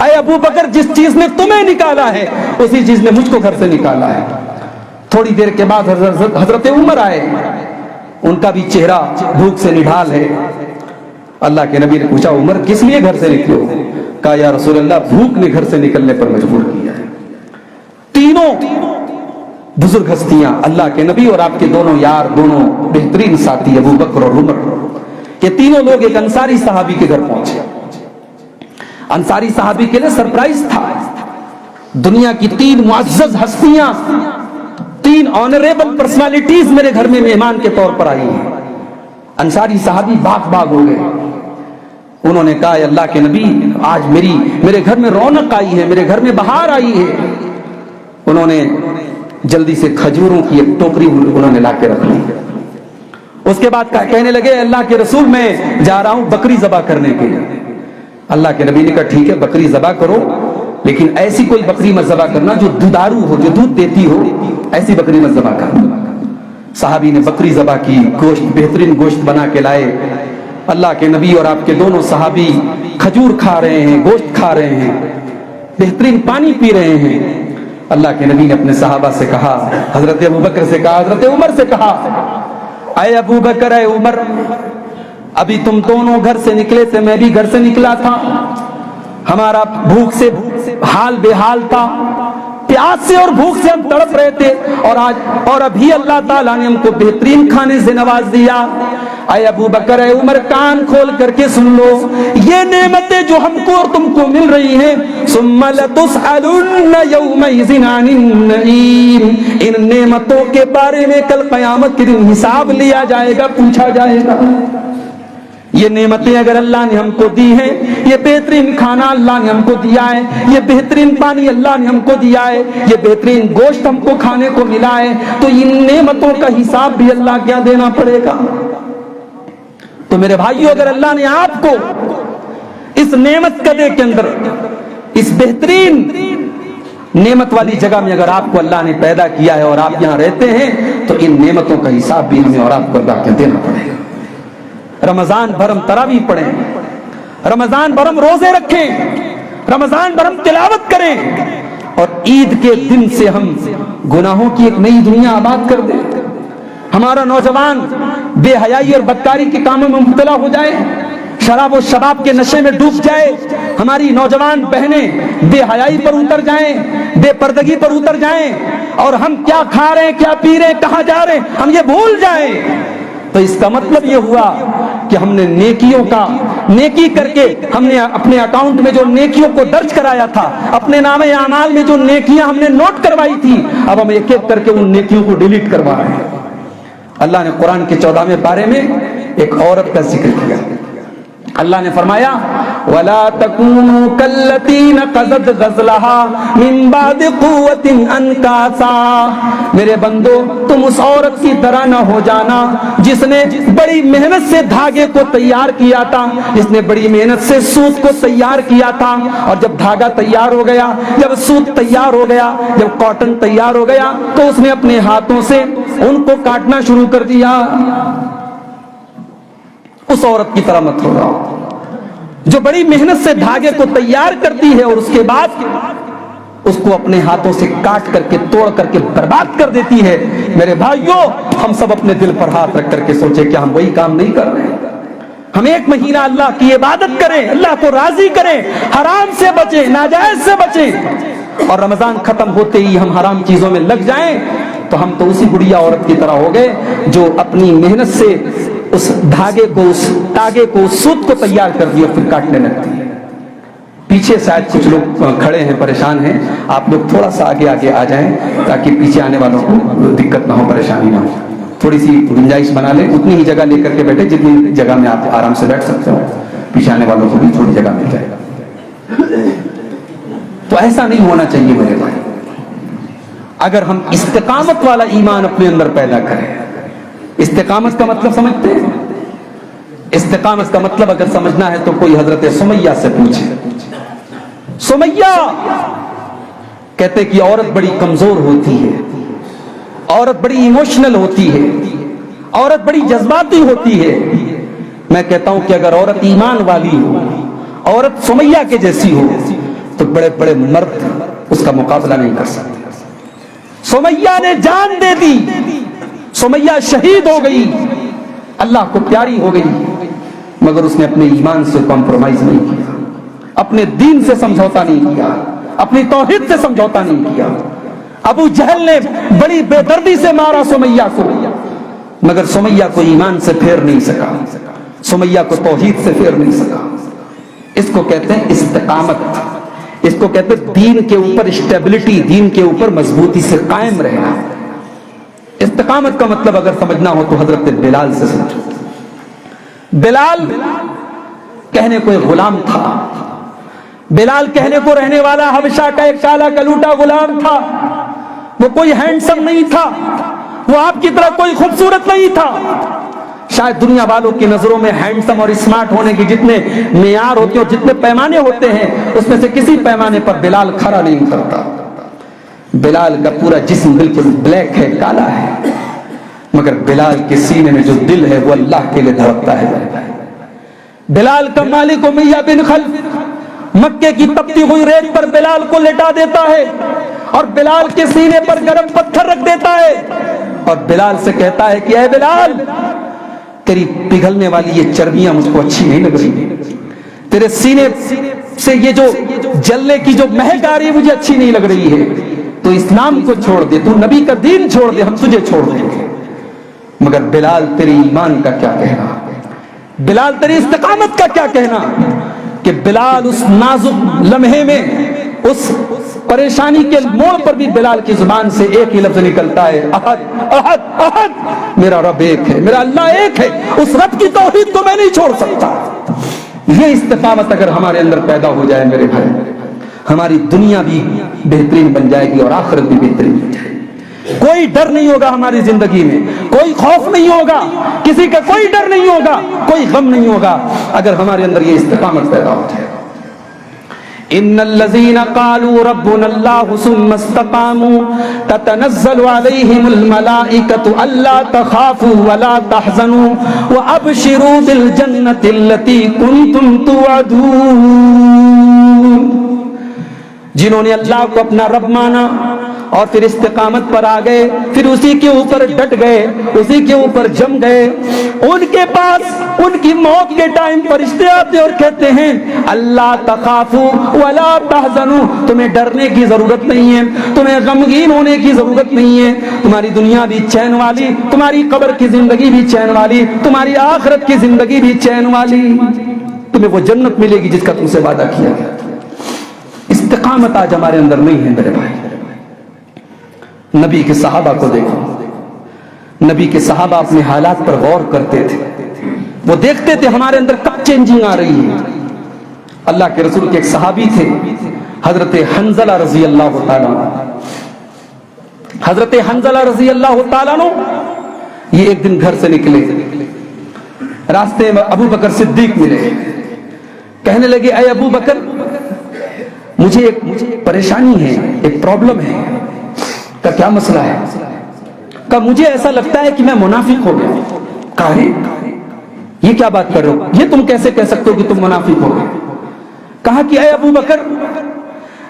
اے ابو بکر جس چیز نے تمہیں نکالا ہے اسی چیز نے مجھ کو گھر سے نکالا ہے۔ تھوڑی دیر کے بعد حضرت عمر آئے، ان کا بھی چہرہ بھوک سے نڈھال ہے۔ اللہ کے نبی نے پوچھا عمر کس لیے گھر سے نکلے ہو؟ کہا یا رسول اللہ بھوک نے گھر سے نکلنے پر مجبور کیا ہے۔ تینوں بزرگ ہستیاں اللہ کے نبی اور آپ کے دونوں یار، دونوں بہترین ساتھی ابو بکر اور عمر، یہ تینوں لوگ ایک انصاری صحابی کے گھر پہنچے۔ انصاری صحابی کے لیے سرپرائز تھا، دنیا کی تین معزز ہستیاں، تین آنریبل پرسنالٹیز میرے گھر میں مہمان کے طور پر آئی ہیں۔ انصاری صحابی باغ ہو گئے، انہوں نے کہا اللہ کے نبی آج میرے گھر میں رونق آئی ہے، میرے گھر میں بہار آئی ہے۔ انہوں نے جلدی سے کھجوروں کی ایک ٹوکری انہوں نے لا کے رکھ لی۔ اس کے بعد کہنے لگے اللہ کے رسول میں جا رہا ہوں بکری ذبح کرنے کے لیے۔ اللہ کے نبی نے کہا ٹھیک ہے بکری ذبح کرو، لیکن ایسی کوئی بکری مت ذبح کرنا جو دودھارو ہو، جو دودھ دیتی ہو، ایسی بکری مت ذبح کرنا۔ صحابی نے بکری ذبح کی، گوشت بہترین گوشت بنا کے لائے۔ اللہ کے نبی اور آپ کے دونوں صحابی کھجور کھا رہے ہیں، گوشت کھا رہے ہیں، بہترین پانی پی رہے ہیں۔ اللہ کے نبی نے اپنے صحابہ سے کہا، حضرت ابو بکر سے کہا، حضرت عمر سے کہا اے ابو بکر اے عمر ابھی تم دونوں گھر سے نکلے تھے، میں بھی گھر سے نکلا تھا، ہمارا بھوک سے حال بے حال تھا، پیاس سے اور بھوک سے ہم تڑپ رہے تھے، اور ابھی اللہ تعالیٰ نے ہم کو بہترین کھانے سے نواز دیا۔ اے ابو بکر اے عمر کان کھول کر کے سن لو، یہ نعمتیں جو ہم کو اور تم کو مل رہی ہیں ثم لتسألن یومئذ عن النعیم، ان نعمتوں کے بارے میں کل قیامت کے دن حساب لیا جائے گا، پوچھا جائے گا۔ یہ نعمتیں اگر اللہ نے ہم کو دی ہیں، یہ بہترین کھانا اللہ نے ہم کو دیا ہے، یہ بہترین پانی اللہ نے ہم کو دیا ہے، یہ بہترین گوشت ہم کو کھانے کو ملا ہے، تو ان نعمتوں کا حساب بھی اللہ کیا دینا پڑے گا۔ تو میرے بھائیو اگر اللہ نے آپ کو اس نعمت قدے کے اندر، اس بہترین نعمت والی جگہ میں اگر آپ کو اللہ نے پیدا کیا ہے اور آپ یہاں رہتے ہیں تو ان نعمتوں کا حساب بھی ہمیں اور آپ کو اللہ کے دینا پڑے گا۔ رمضان بھر ہم تراویح پڑھیں، رمضان بھر ہم روزے رکھیں، رمضان بھر ہم تلاوت کریں، اور عید کے دن سے ہم گناہوں کی ایک نئی دنیا آباد کر دیں۔ ہمارا نوجوان بے حیائی اور بدکاری کے کاموں میں مبتلا ہو جائے، شراب و شباب کے نشے میں ڈوب جائے، ہماری نوجوان بہنیں بے حیائی پر اتر جائیں، بے پردگی پر اتر جائیں، اور ہم کیا کھا رہے ہیں، کیا پی رہے ہیں، کہاں جا رہے ہیں، ہم یہ بھول جائیں، تو اس کا مطلب یہ ہوا کہ ہم نے نیکی کر کے ہم نے اپنے اکاؤنٹ میں جو نیکیوں کو درج کرایا تھا، اپنے نام اعمال میں جو نیکیاں ہم نے نوٹ کروائی تھی، اب ہم ایک ایک کر کے ان نیکیوں کو ڈیلیٹ کروا رہے ہیں۔ اللہ نے قرآن کے 14ویں پارے میں ایک عورت کا ذکر کیا۔ اللہ نے فرمایا وَلَا تَكُونُوا كَالَّتِي نَقَضَتْ غَزْلَهَا مِن بَعْدِ قُوَّةٍ أَنْكَاثًا، میرے بندو تم اس عورت کی طرح نہ ہو جانا جس نے بڑی محنت سے دھاگے کو تیار کیا تھا، جس نے بڑی محنت سے سوت کو تیار کیا تھا، اور جب دھاگا تیار ہو گیا، جب سوت تیار ہو گیا، جب کاٹن تیار ہو گیا، تو اس نے اپنے ہاتھوں سے ان کو کاٹنا شروع کر دیا۔ اس عورت کی طرح مت ہو جاؤ جو بڑی محنت سے دھاگے کو تیار کرتی ہے اور اس کے بعد اس کو اپنے ہاتھوں سے کاٹ کر کے توڑ کر کے برباد کر دیتی ہے۔ میرے بھائیوں، ہم سب اپنے دل پر ہاتھ رکھ کر کے سوچیں کہ ہم وہی کام نہیں کر رہے ہیں۔ ہم ایک مہینہ اللہ کی عبادت کریں، اللہ کو راضی کریں، حرام سے بچیں، ناجائز سے بچیں، اور رمضان ختم ہوتے ہی ہم حرام چیزوں میں لگ جائیں تو ہم تو اسی بڑھیا عورت کی طرح ہو گئے جو اپنی محنت سے اس دھاگے کو، اس تاگے کو، اس سوت کو تیار کر دیا اور پھر کاٹنے لگتی ہے۔ پیچھے شاید کچھ لوگ کھڑے ہیں، پریشان ہیں، آپ لوگ تھوڑا سا آگے آ جائیں تاکہ پیچھے آنے والوں کو دقت نہ ہو، پریشانی نہ ہو۔ تھوڑی سی گنجائش بنا لیں، اتنی ہی جگہ لے کر کے بیٹھے جتنی جگہ میں آپ آرام سے بیٹھ سکتے ہو، پیچھے آنے والوں کو بھی تھوڑی جگہ مل جائے گا۔ تو ایسا نہیں ہونا چاہیے میرے بھائی۔ اگر ہم استقامت والا ایمان اپنے اندر پیدا کریں، استقامت کا مطلب سمجھتے ہیں؟ استقامت کا مطلب اگر سمجھنا ہے تو کوئی حضرت سمیہ سے پوچھے۔ سمیہ کہتے کہ عورت بڑی کمزور ہوتی ہے، عورت بڑی ایموشنل ہوتی ہے، عورت بڑی جذباتی ہوتی ہے۔ میں کہتا ہوں کہ اگر عورت ایمان والی ہو، عورت سمیہ کے جیسی ہو، تو بڑے بڑے مرد اس کا مقابلہ نہیں کر سکتے۔ سمیہ نے جان دے دی، سمیہ شہید ہو گئی، اللہ کو پیاری ہو گئی، مگر اس نے اپنے ایمان سے کمپرومائز نہیں کیا، اپنے دین سے سمجھوتا نہیں کیا، اپنی توحید سے سمجھوتا نہیں کیا۔ ابو جہل نے بڑی بے دردی سے مارا سمیہ کو، مگر سمیہ کو ایمان سے پھیر نہیں سکا، سمیہ کو توحید سے پھیر نہیں سکا۔ اس کو کہتے ہیں استقامت، اس کو کہتے ہیں دین کے اوپر اسٹیبلٹی، دین کے اوپر مضبوطی سے قائم رہنا۔ استقامت کا مطلب اگر سمجھنا ہو تو حضرت بلال سے سمجھو۔ بلال کہنے کو ایک غلام تھا، بلال کہنے کو رہنے والا حبشہ کا ایک کالا کلوٹا غلام تھا۔ وہ کوئی ہینڈسم نہیں تھا، وہ آپ کی طرح کوئی خوبصورت نہیں تھا۔ شاید دنیا والوں کی نظروں میں ہینڈسم اور اسمارٹ ہونے کی جتنے معیار ہوتے ہیں، جتنے پیمانے ہوتے ہیں، اس میں سے کسی پیمانے پر بلال کھڑا نہیں اترتا۔ بلال کا پورا جسم بالکل بلیک ہے، کالا ہے، مگر بلال کے سینے میں جو دل ہے وہ اللہ کے لیے دھڑکتا ہے۔ بلال کا مالک امیہ بن خلف مکے کی تپتی ہوئی ریت پر بلال کو لٹا دیتا ہے اور بلال کے سینے پر گرم پتھر رکھ دیتا ہے اور بلال سے کہتا ہے کہ اے بلال، تیری پگھلنے والی یہ چربیاں مجھ کو اچھی نہیں لگ رہی، تیرے سینے سے یہ جو جلنے کی جو مہک آ رہی ہے مجھے اچھی نہیں لگ رہی ہے، تو اسلام کو چھوڑ دے، تو نبی کا دین چھوڑ دے، ہم تجھے چھوڑ دیں گے۔ مگر بلال تیری ایمان کا کیا کہنا، بلال تیری استقامت کا کیا کہنا، کہ بلال اس نازک لمحے میں، اس پریشانی کے موڑ پر بھی بلال کی زبان سے ایک ہی لفظ نکلتا ہے، احد احد احد، میرا رب ایک ہے، میرا اللہ ایک ہے، اس رب کی توحید کو میں نہیں چھوڑ سکتا۔ یہ استقامت اگر ہمارے اندر پیدا ہو جائے میرے بھائی، ہماری دنیا بھی بہترین بن جائے گی اور آخرت بھی بہترین بن جائے گی۔ کوئی ڈر نہیں ہوگا ہماری زندگی میں، کوئی خوف نہیں ہوگا، کسی کا کوئی ڈر نہیں ہوگا، کوئی غم نہیں ہوگا، اگر ہمارے اندر یہ استقامت پیدا ہو جائے۔ ان الذين قالوا ربنا الله ثم استقاموا تتنزل عليهم الملائكة الا تخافوا ولا تحزنوا وابشروا بالجنة التي كنتم توعدون۔ جنہوں نے اللہ کو اپنا رب مانا اور پھر استقامت پر آ گئے, پھر اسی کے اوپر ڈٹ گئے, اسی کے اوپر جم گئے. ان کے پاس ان کی موت کے ٹائم فرشتے آتے اور کہتے ہیں اللہ تخافوا ولا تحزنوا, تمہیں ڈرنے کی ضرورت نہیں ہے, تمہیں غمگین ہونے کی ضرورت نہیں ہے, تمہاری دنیا بھی چین والی, تمہاری قبر کی زندگی بھی چین والی, تمہاری آخرت کی زندگی بھی چین والی, تمہیں وہ جنت ملے گی جس کا تم سے وعدہ کیا گیا. استقامت آج ہمارے اندر نہیں ہے میرے بھائی. نبی کے صحابہ کو دیکھو, نبی کے صحابہ اپنے حالات پر غور کرتے تھے, وہ دیکھتے تھے ہمارے اندر کب چینجنگ آ رہی ہے. اللہ کے رسول کے ایک صحابی تھے حضرت حنظلہ رضی اللہ تعالیٰ عنہ. حضرت حنظلہ رضی اللہ تعالیٰ عنہ یہ ایک دن گھر سے نکلے, راستے میں ابو بکر صدیق ملے, کہنے لگے اے ابو بکر مجھے ایک پریشانی ہے, ایک پرابلم ہے. کہ کیا مسئلہ ہے؟ کہ مجھے ایسا لگتا ہے کہ میں منافق ہو گیا. کہا یہ کیا بات کر رہے ہو, یہ تم کیسے کہہ سکتے ہو کہ تم منافق ہو گئے؟ کہا کہ اے ابو بکر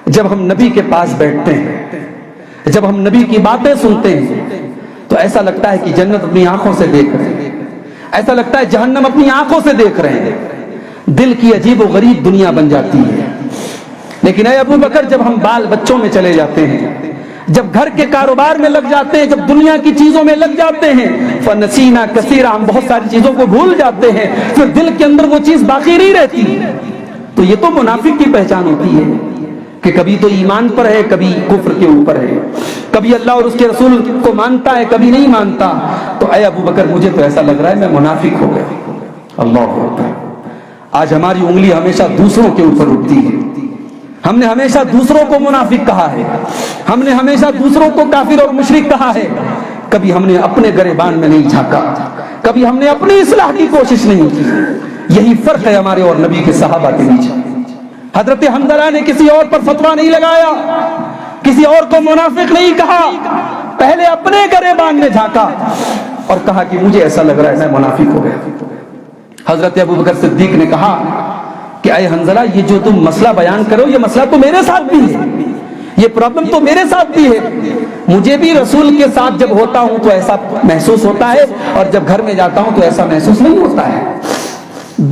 جب ہم نبی کے پاس بیٹھتے ہیں, جب ہم نبی کی باتیں سنتے ہیں تو ایسا لگتا ہے کہ جنت اپنی آنکھوں سے دیکھ رہے ہیں, ایسا لگتا ہے جہنم اپنی آنکھوں سے دیکھ رہے ہیں. دل کی عجیب و غریب دنیا بن جاتی ہے. لیکن اے ابو بکر جب ہم بال بچوں میں چلے جاتے ہیں, جب گھر کے کاروبار میں لگ جاتے ہیں, جب دنیا کی چیزوں میں لگ جاتے ہیں, فنسینا کثیرا, ہم بہت ساری چیزوں کو بھول جاتے ہیں, پھر دل کے اندر وہ چیز باقی نہیں رہتی. تو یہ تو منافق کی پہچان ہوتی ہے کہ کبھی تو ایمان پر ہے, کبھی کفر کے اوپر ہے, کبھی اللہ اور اس کے رسول کو مانتا ہے, کبھی نہیں مانتا. تو اے ابو بکر مجھے تو ایسا لگ رہا ہے میں منافق ہو گیا. اللہ اکبر. آج ہماری انگلی ہمیشہ دوسروں کے اوپر اٹھتی ہے. ہم نے ہمیشہ دوسروں کو منافق کہا ہے, ہم نے ہمیشہ دوسروں کو کافر اور مشرک کہا ہے. کبھی ہم نے اپنے گریبان میں نہیں جھانکا, کبھی ہم نے اپنی اصلاح کی کوشش نہیں کی. یہی فرق ہے ہمارے اور نبی کے صحابہ کے بیچ. حضرت حنظلہ نے کسی اور پر فتویٰ نہیں لگایا, کسی اور کو منافق نہیں کہا, پہلے اپنے گریبان میں جھانکا اور کہا کہ مجھے ایسا لگ رہا ہے میں منافق ہو گیا. حضرت ابو بکر صدیق نے کہا کہ اے حنظلہ یہ جو تم مسئلہ بیان کرو یہ مسئلہ تو میرے ساتھ بھی ہے, یہ پرابلم تو میرے ساتھ بھی ہے. مجھے بھی رسول کے ساتھ جب ہوتا ہوں تو ایسا محسوس ہوتا ہے, اور جب گھر میں جاتا ہوں تو ایسا محسوس نہیں ہوتا ہے.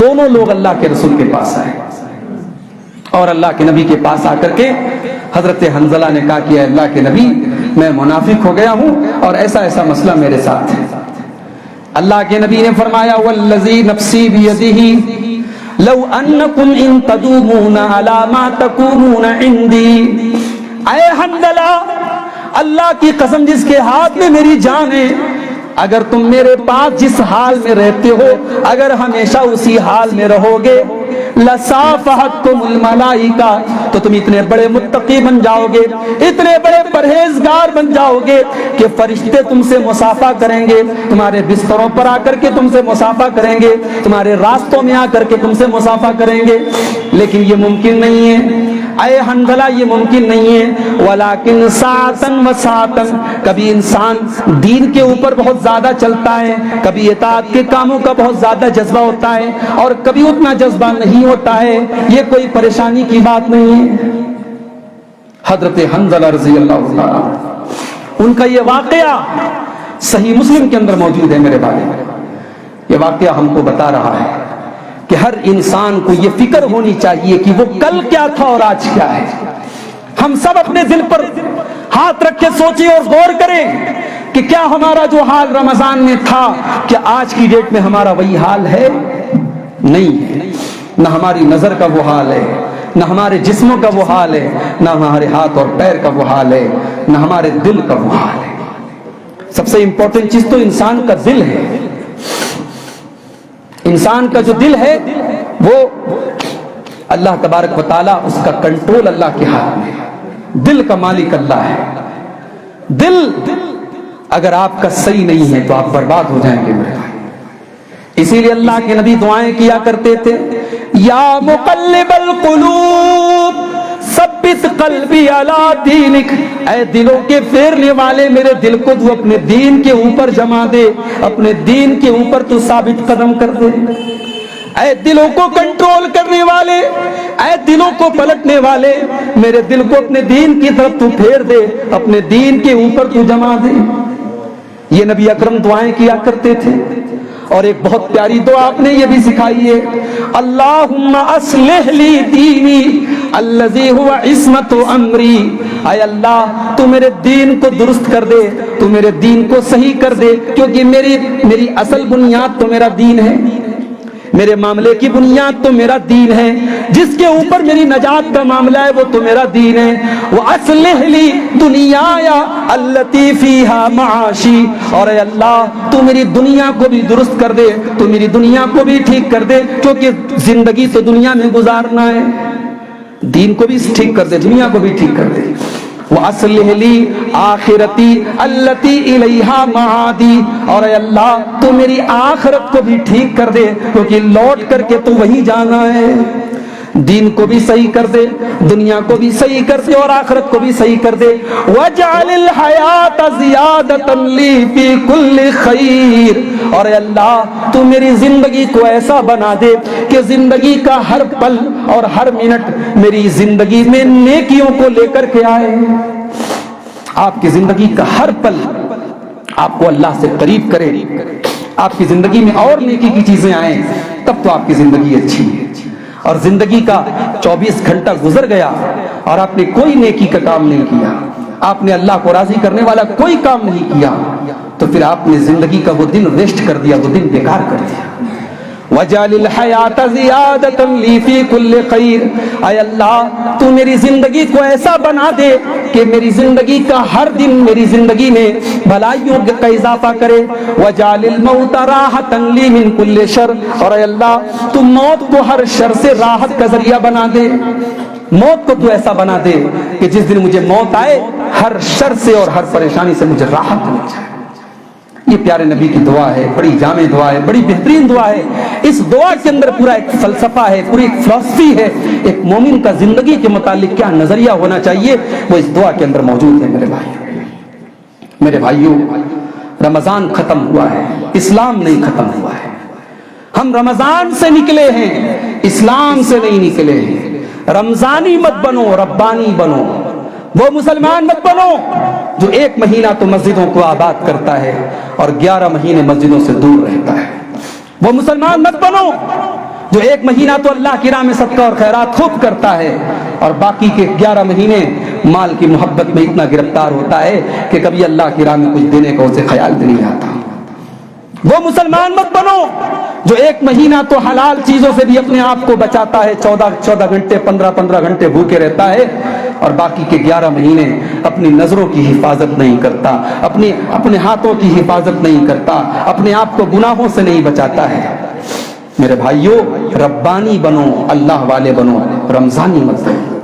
دونوں لوگ اللہ کے رسول کے پاس آئے اور اللہ کے نبی کے پاس آ کر کے حضرت حنظلہ نے کہا کہ اے اللہ کے نبی میں منافق ہو گیا ہوں اور ایسا ایسا مسئلہ میرے ساتھ ہے. اللہ کے نبی نے فرمایا والذی نفسی بیدہ لو انکم ان تدومون علی ما تکونون عندی. اے حنظلہ اللہ کی قسم جس کے ہاتھ میں میری جان ہے, اگر تم میرے پاس جس حال میں رہتے ہو اگر ہمیشہ اسی حال میں رہو گے لصافحتکم الملائکہ, تو تم اتنے بڑے متقی بن جاؤ گے, اتنے بڑے پرہیزگار بن جاؤ گے کہ فرشتے تم سے مصافحہ کریں گے, تمہارے بستروں پر آ کر کے تم سے مصافحہ کریں گے, تمہارے راستوں میں آ کر کے تم سے مصافحہ کریں گے. لیکن یہ ممکن نہیں ہے اے حنظلہ, یہ ممکن نہیں ہے. ولیکن ساعتن و ساعتن, کبھی انسان دین کے اوپر بہت زیادہ چلتا ہے, کبھی اطاعت کے کاموں کا بہت زیادہ جذبہ ہوتا ہے اور کبھی اتنا جذبہ نہیں ہوتا ہے. یہ کوئی پریشانی کی بات نہیں ہے. حضرت حنظلہ رضی اللہ عنہ ان کا یہ واقعہ صحیح مسلم کے اندر موجود ہے میرے بھائی. یہ واقعہ ہم کو بتا رہا ہے کہ ہر انسان کو یہ فکر ہونی چاہیے کہ وہ کل کیا تھا اور آج کیا ہے. ہم سب اپنے دل پر ہاتھ رکھ کے سوچیں اور غور کریں کہ کیا ہمارا جو حال رمضان میں تھا کیا آج کی ڈیٹ میں ہمارا وہی حال ہے؟ نہیں ہے. نہ ہماری نظر کا وہ حال ہے, نہ ہمارے جسموں کا وہ حال ہے, نہ ہمارے ہاتھ اور پیر کا وہ حال ہے, نہ ہمارے دل کا وہ حال ہے. سب سے امپورٹنٹ چیز تو انسان کا دل ہے. انسان کا جو دل ہے وہ اللہ تبارک و تعالیٰ, اس کا کنٹرول اللہ کے ہاتھ میں ہے. دل کا مالک اللہ ہے. دل اگر آپ کا صحیح نہیں ہے تو آپ برباد ہو جائیں گے میرے بھائی. اسی لیے اللہ کے نبی دعائیں کیا کرتے تھے, یا مقلب القلوب ثبت قلبی علی دینک, اے دلوں کے پھیرنے والے میرے دل کو تو اپنے دین کے اوپر جما دے, اپنے دین کے اوپر تو ثابت قدم کر دے. اے دلوں کو کنٹرول کرنے والے، اے دلوں کو پلٹنے والے، میرے دل کو اپنے دین کی طرف تو پھیر دے، اپنے دین کے اوپر تو جما دے۔ یہ نبی اکرم دعائیں کیا کرتے تھے، اور ایک بہت پیاری دعا آپ نے یہ بھی سکھائی ہے، اللہم اصلح لی دینی الذی هو عصمت امری، اے اللہ تو میرے دین کو درست کر دے، تو میرے دین کو صحیح کر دے، کیونکہ میری اصل بنیاد تو میرا دین ہے، میرے معاملے کی بنیاد تو میرا دین ہے، جس کے اوپر میری نجات کا معاملہ ہے وہ تو میرا دین ہے۔ وَأَصْلِحْ لِي دُنْيَايَ الَّتِي فِيهَا مَعَاشِي، اور اے اللہ تو میری دنیا کو بھی درست کر دے، تو میری دنیا کو بھی ٹھیک کر دے، کیونکہ زندگی تو دنیا میں گزارنا ہے، دین کو بھی ٹھیک کر دے، دنیا کو بھی ٹھیک کر دے۔ وَأَصْلِحْ لِي آخِرَتِي الَّتِي إِلَيْهَا مَعَادِي، اور اے اللہ تو میری آخرت کو بھی ٹھیک کر دے، کیونکہ لوٹ کر کے تو وہی جانا ہے۔ دین کو بھی صحیح کر دے، دنیا کو بھی صحیح کر دے، اور آخرت کو بھی صحیح کر دے۔ وَاجْعَلِ الْحَيَاةَ زِيَادَةً لِّي فِي كُلِّ خَيْرٍ، اور اے اللہ تو میری زندگی کو ایسا بنا دے کہ زندگی کا ہر پل اور ہر منٹ میری زندگی میں نیکیوں کو لے کر کے آئے۔ آپ کی زندگی کا ہر پل آپ کو اللہ سے قریب کرے، آپ کی زندگی میں اور نیکی کی چیزیں آئیں، تب تو آپ کی زندگی اچھی ہے۔ اور زندگی کا 24 گھنٹہ گزر گیا اور آپ نے کوئی نیکی کا کام نہیں کیا، آپ نے اللہ کو راضی کرنے والا کوئی کام نہیں کیا، تو پھر آپ نے زندگی کا وہ دن ویسٹ کر دیا، وہ دن بیکار کر دیا۔ وَجَعَلِ الْحَيَاةَ زِيَادَةً لِّي فِي كُلِّ خَيْرٍ، اے اللہ تو میری زندگی کو ایسا بنا دے کہ میری زندگی کا ہر دن میری زندگی میں بھلائیوں کا اضافہ کرے۔ وَجَعَلِ الْمَوْتَ رَاحَةً لِّي مِن كُلِّ شَرٍ، اور اے اللہ تو موت کو ہر شر سے راحت کا ذریعہ بنا دے، موت کو تو ایسا بنا دے کہ جس دن مجھے موت آئے ہر شر سے اور ہر پریشانی سے مجھے راحت مل جائے۔ یہ پیارے نبی کی دعا ہے، بڑی جامع دعا ہے، بڑی بہترین دعا ہے۔ اس دعا کے اندر پورا ایک فلسفہ ہے، پوری ایک فلسفی ہے، ایک مومن کا زندگی کے متعلق کیا نظریہ ہونا چاہیے وہ اس دعا کے اندر موجود ہے۔ میرے بھائیوں، رمضان ختم ہوا ہے، اسلام نہیں ختم ہوا ہے۔ ہم رمضان سے نکلے ہیں، اسلام سے نہیں نکلے ہیں۔ رمضانی مت بنو، ربانی بنو۔ وہ مسلمان مت بنو جو 1 مہینہ تو مسجدوں کو آباد کرتا ہے اور 11 مہینے مسجدوں سے دور رہتا ہے۔ وہ مسلمان مت بنو جو 1 مہینہ تو اللہ کی راہ میں صدقہ اور خیرات خوب کرتا ہے اور باقی کے 11 مہینے مال کی محبت میں اتنا گرفتار ہوتا ہے کہ کبھی اللہ کی راہ میں کچھ دینے کا اسے خیال بھی نہیں آتا۔ وہ مسلمان مت بنو جو 1 مہینہ تو حلال چیزوں سے بھی اپنے آپ کو بچاتا ہے، 14 گھنٹے 15 گھنٹے بھوکے رہتا ہے، اور باقی کے 11 مہینے اپنی نظروں کی حفاظت نہیں کرتا، اپنے ہاتھوں کی حفاظت نہیں کرتا، اپنے آپ کو گناہوں سے نہیں بچاتا ہے۔ میرے بھائیوں، ربانی بنو، اللہ والے بنو، رمضانی مت بنو۔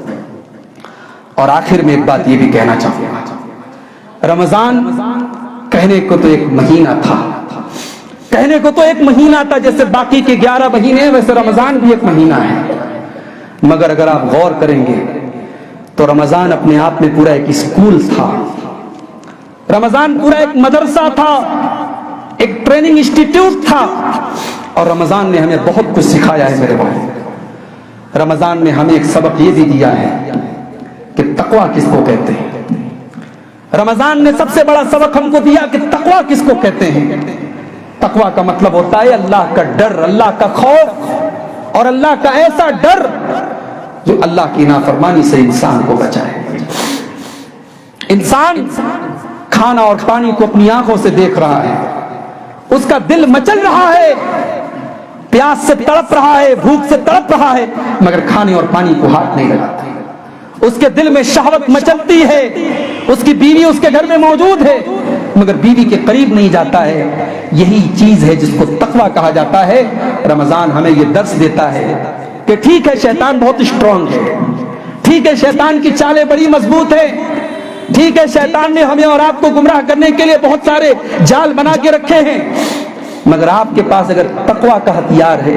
اور آخر میں ایک بات یہ بھی کہنا چاہوں گا، رمضان کہنے کو تو 1 مہینہ تھا، کہنے کو تو 1 مہینہ تھا، جیسے باقی کے 11 مہینے ویسے رمضان بھی 1 مہینہ ہے، مگر اگر آپ غور کریں گے تو رمضان اپنے آپ میں پورا ایک اسکول تھا، رمضان پورا ایک مدرسہ تھا، ایک ٹریننگ انسٹیٹیوٹ تھا، اور رمضان نے ہمیں بہت کچھ سکھایا ہے۔ میرے بھائی، رمضان نے ہمیں ایک سبق یہ بھی دیا ہے کہ تقویٰ کس کو کہتے ہیں۔ رمضان نے سب سے بڑا سبق ہم کو دیا کہ تقویٰ کس کو کہتے ہیں۔ تقویٰ کا مطلب ہوتا ہے اللہ کا ڈر، اللہ کا خوف، اور اللہ کا ایسا ڈر جو اللہ کی نافرمانی سے انسان کو بچائے۔ انسان کھانا اور پانی کو اپنی آنکھوں سے دیکھ رہا ہے، اس کا دل مچل رہا ہے، پیاس سے تڑپ رہا ہے، بھوک سے تڑپ رہا ہے، مگر کھانے اور پانی کو ہاتھ نہیں لگاتا۔ اس کے دل میں شہوت مچلتی ہے، اس کی بیوی اس کے گھر میں موجود ہے، مگر بیوی کے قریب نہیں جاتا ہے۔ یہی چیز ہے جس کو تقویٰ کہا جاتا ہے۔ رمضان ہمیں یہ درس دیتا ہے کہ ٹھیک ہے شیطان بہت اسٹرانگ ہے، ٹھیک ہے شیطان کی چالیں بڑی مضبوط ہیں، ٹھیک ہے شیطان نے ہمیں اور آپ کو گمراہ کرنے کے لیے بہت سارے جال بنا کے رکھے ہیں، مگر آپ کے پاس اگر تقویٰ کا ہتھیار ہے،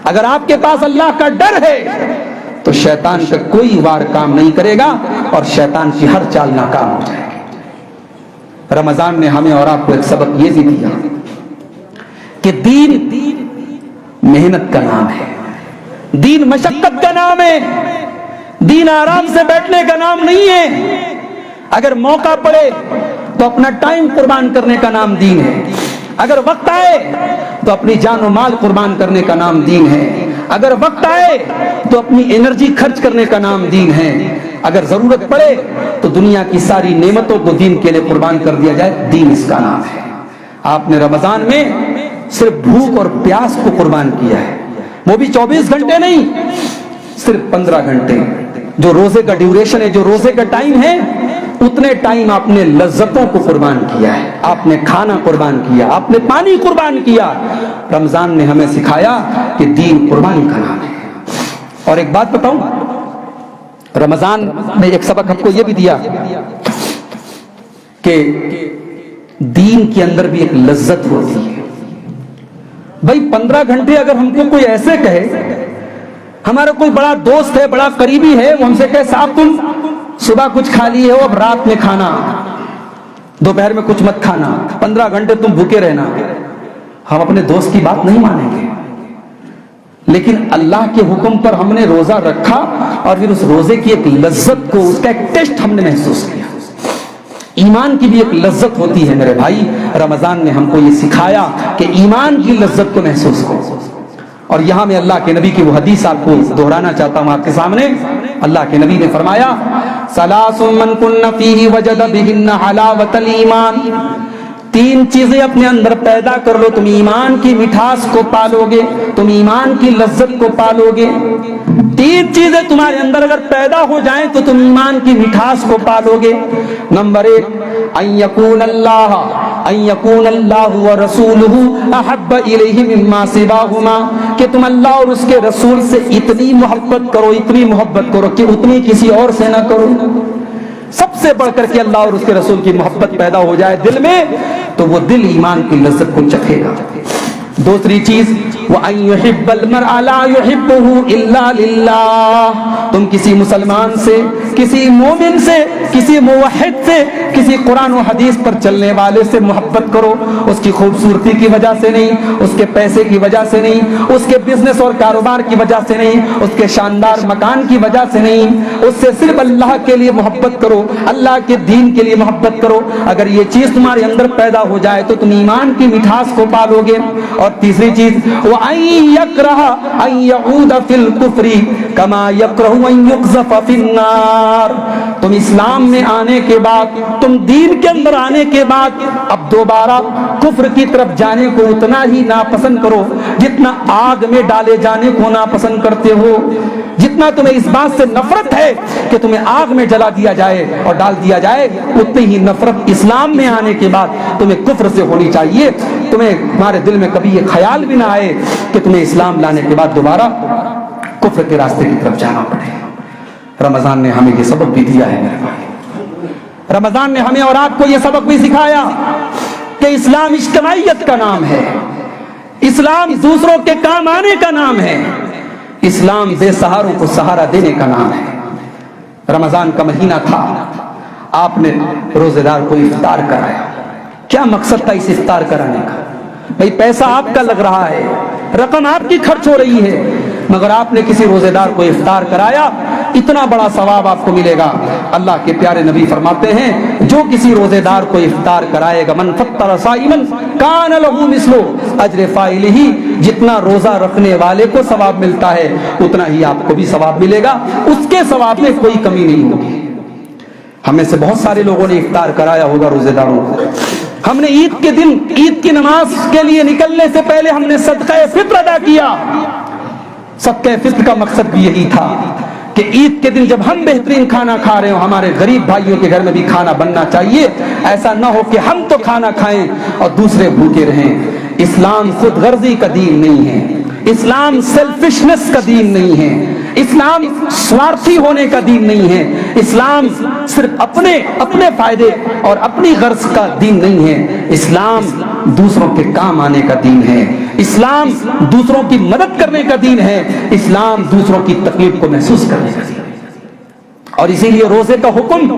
اگر آپ کے پاس اللہ کا ڈر ہے، تو شیطان کا کوئی وار کام نہیں کرے گا اور شیطان کی ہر چال ناکام ہو جائے گی۔ رمضان نے ہمیں اور آپ کو ایک سبق یہ بھی دیا کہ دین محنت کا نام ہے، دین مشقت کا نام ہے، دین آرام سے بیٹھنے کا نام نہیں ہے۔ اگر موقع پڑے تو اپنا ٹائم قربان کرنے کا نام دین ہے، اگر وقت آئے تو اپنی جان و مال قربان کرنے کا نام دین ہے، اگر وقت آئے تو اپنی انرجی خرچ کرنے کا نام دین ہے، اگر ضرورت پڑے تو دنیا کی ساری نعمتوں کو دین کے لیے قربان کر دیا جائے، دین اس کا نام ہے۔ آپ نے رمضان میں صرف بھوک اور پیاس کو قربان کیا ہے، وہ بھی 24 گھنٹے نہیں، صرف 15 گھنٹے جو روزے کا ڈیوریشن ہے، جو روزے کا ٹائم ہے، اتنے ٹائم آپ نے لذتوں کو قربان کیا ہے، آپ نے کھانا قربان کیا، آپ نے پانی قربان کیا۔ رمضان نے ہمیں سکھایا کہ دین قربانی کا نام ہے۔ اور ایک بات بتاؤں، رمضان نے ایک سبق ہم کو یہ بھی دیا کہ دین کے اندر بھی ایک لذت ہوتی ہے۔ بھائی 15 گھنٹے اگر ہم کو کوئی ایسے کہے، ہمارا کوئی بڑا دوست ہے، بڑا قریبی ہے، وہ ہم سے کہے صاحب تم صبح کچھ کھا لیے ہو، اب رات میں کھانا، دوپہر میں کچھ مت کھانا، 15 گھنٹے تم بھوکے رہنا، ہم اپنے دوست کی بات نہیں مانیں گے۔ لیکن اللہ کے حکم پر ہم نے روزہ رکھا اور پھر اس روزے کی ایک لذت کو، اس کا ایک ٹیسٹ ہم نے محسوس کیا۔ ایمان کی بھی ایک لذت ہوتی ہے میرے بھائی، رمضان نے ہم کو یہ سکھایا کہ ایمان کی لذت کو محسوس کرو۔ اور یہاں میں اللہ کے نبی کی وہ حدیث آپ کو دہرانا چاہتا ہوں آپ کے سامنے۔ اللہ کے نبی نے فرمایا ثلاث من کن فیہ وجد بہن حلاوۃ الایمان، 3 چیزیں اپنے اندر پیدا کر لو، تم ایمان کی مٹھاس کو پالو گے، تم ایمان کی لذت کو پالو گے۔ 3 چیزیں تمہارے اندر اگر پیدا ہو جائیں تو تم ایمان کی مٹھاس کو پالو گے۔ نمبر 1 ان یکون اللہ ورسولہ احب الیہ مما سواہما، کہ تم اللہ اور اس کے رسول سے اتنی محبت کرو، اتنی محبت کرو کہ اتنی کسی اور سے نہ کرو۔ سب سے بڑھ کر کے اللہ اور اس کے رسول کی محبت پیدا ہو جائے دل میں تو وہ دل ایمان کی لذت کو چکھے گا۔ دوسری چیز وَأَن يُحِبَّ الْمَرْءَ لَا يُحِبُّهُ إِلَّا لِلَّهِ، تم کسی مسلمان سے، کسی مومن سے، کسی موحد سے، کسی قرآن و حدیث پر چلنے والے سے محبت کرو، اس کی خوبصورتی کی وجہ سے نہیں، اس کے پیسے کی وجہ سے نہیں، اس کے بزنس اور کاروبار کی وجہ سے نہیں، اس کے شاندار مکان کی وجہ سے نہیں، اس سے صرف اللہ کے لیے محبت کرو، اللہ کے دین کے لیے محبت کرو۔ اگر یہ چیز تمہارے اندر پیدا ہو جائے تو تم ایمان کی مٹھاس کو پالو گے۔ اور تیسری چیز وَأَن يَكْرَهَ أَن يَعُودَ فِي الْكُفْرِ كَمَا يَكْرَهُ أَن يُقْذَفَ فِي النَّارِ، تم اسلام میں آنے کے بعد، تم دین کے اندر آنے کے بعد اب دوبارہ کفر کی طرف جانے کو اتنا ہی ناپسند کرو جتنا آگ میں ڈالے جانے کو ناپسند کرتے ہو۔ جتنا تمہیں اس بات سے نفرت ہے کہ تمہیں آگ میں جلا دیا جائے اور ڈال دیا جائے، اتنی ہی نفرت اسلام میں آنے کے بعد تمہیں کفر سے ہونی چاہیے۔ تمہیں تمہارے دل میں کبھی یہ خیال بھی نہ آئے کہ تمہیں اسلام لانے کے بعد دوبارہ کفر کے راستے کی طرف جانا پڑے۔ رمضان نے ہمیں یہ سبق بھی دیا ہے میرے بھائی، رمضان نے ہمیں اور آپ کو یہ سبق بھی سکھایا کہ اسلام اجتماعیت کا نام ہے، اسلام دوسروں کے کام آنے کا نام ہے، اسلام بے سہاروں کو سہارا دینے کا نام ہے۔ رمضان کا مہینہ تھا، آپ نے روزے دار کو افطار کرایا۔ کیا مقصد تھا اس افطار کرانے کا؟ بھئی پیسہ آپ کا لگ رہا ہے، رقم آپ کی خرچ ہو رہی ہے، مگر آپ نے کسی روزے دار کو افطار کرایا، اتنا بڑا ثواب آپ کو ملے گا۔ اللہ کے پیارے نبی فرماتے ہیں جو کسی روزے دار کو افطار کرائے گا، من فطر صائما کان لہ مثل اجر فاعلہ، جتنا روزہ رکھنے والے کو ثواب ملتا ہے اتنا ہی آپ کو بھی ثواب ملے گا، اس کے ثواب میں کوئی کمی نہیں ہوگی۔ ہم میں سے بہت سارے لوگوں نے افطار کرایا ہوگا روزے داروں کو۔ ہم نے عید کے دن، عید کی نماز کے لیے نکلنے سے پہلے ہم نے صدقہ فطر ادا کیا۔ صدقہ فطر کا مقصد بھی یہی تھا کہ عید کے دن جب ہم بہترین کھانا کھا رہے ہوں، ہمارے غریب بھائیوں کے گھر میں بھی کھانا بننا چاہیے، ایسا نہ ہو کہ ہم تو کھانا کھائیں اور دوسرے بھوکے رہیں۔ اسلام خود غرضی کا دین نہیں ہے، اسلام سیلفشنس کا دین نہیں ہے، اسلام سوارتھی ہونے کا دین نہیں ہے، اسلام صرف اپنے فائدے اور اپنی غرض کا دین نہیں ہے، اسلام دوسروں کے کام آنے کا دین ہے، اسلام دوسروں کی مدد کرنے کا دین ہے، اسلام دوسروں کی تکلیف کو محسوس کرنے کا دین ہے۔ اور اسی لیے روزے کا حکم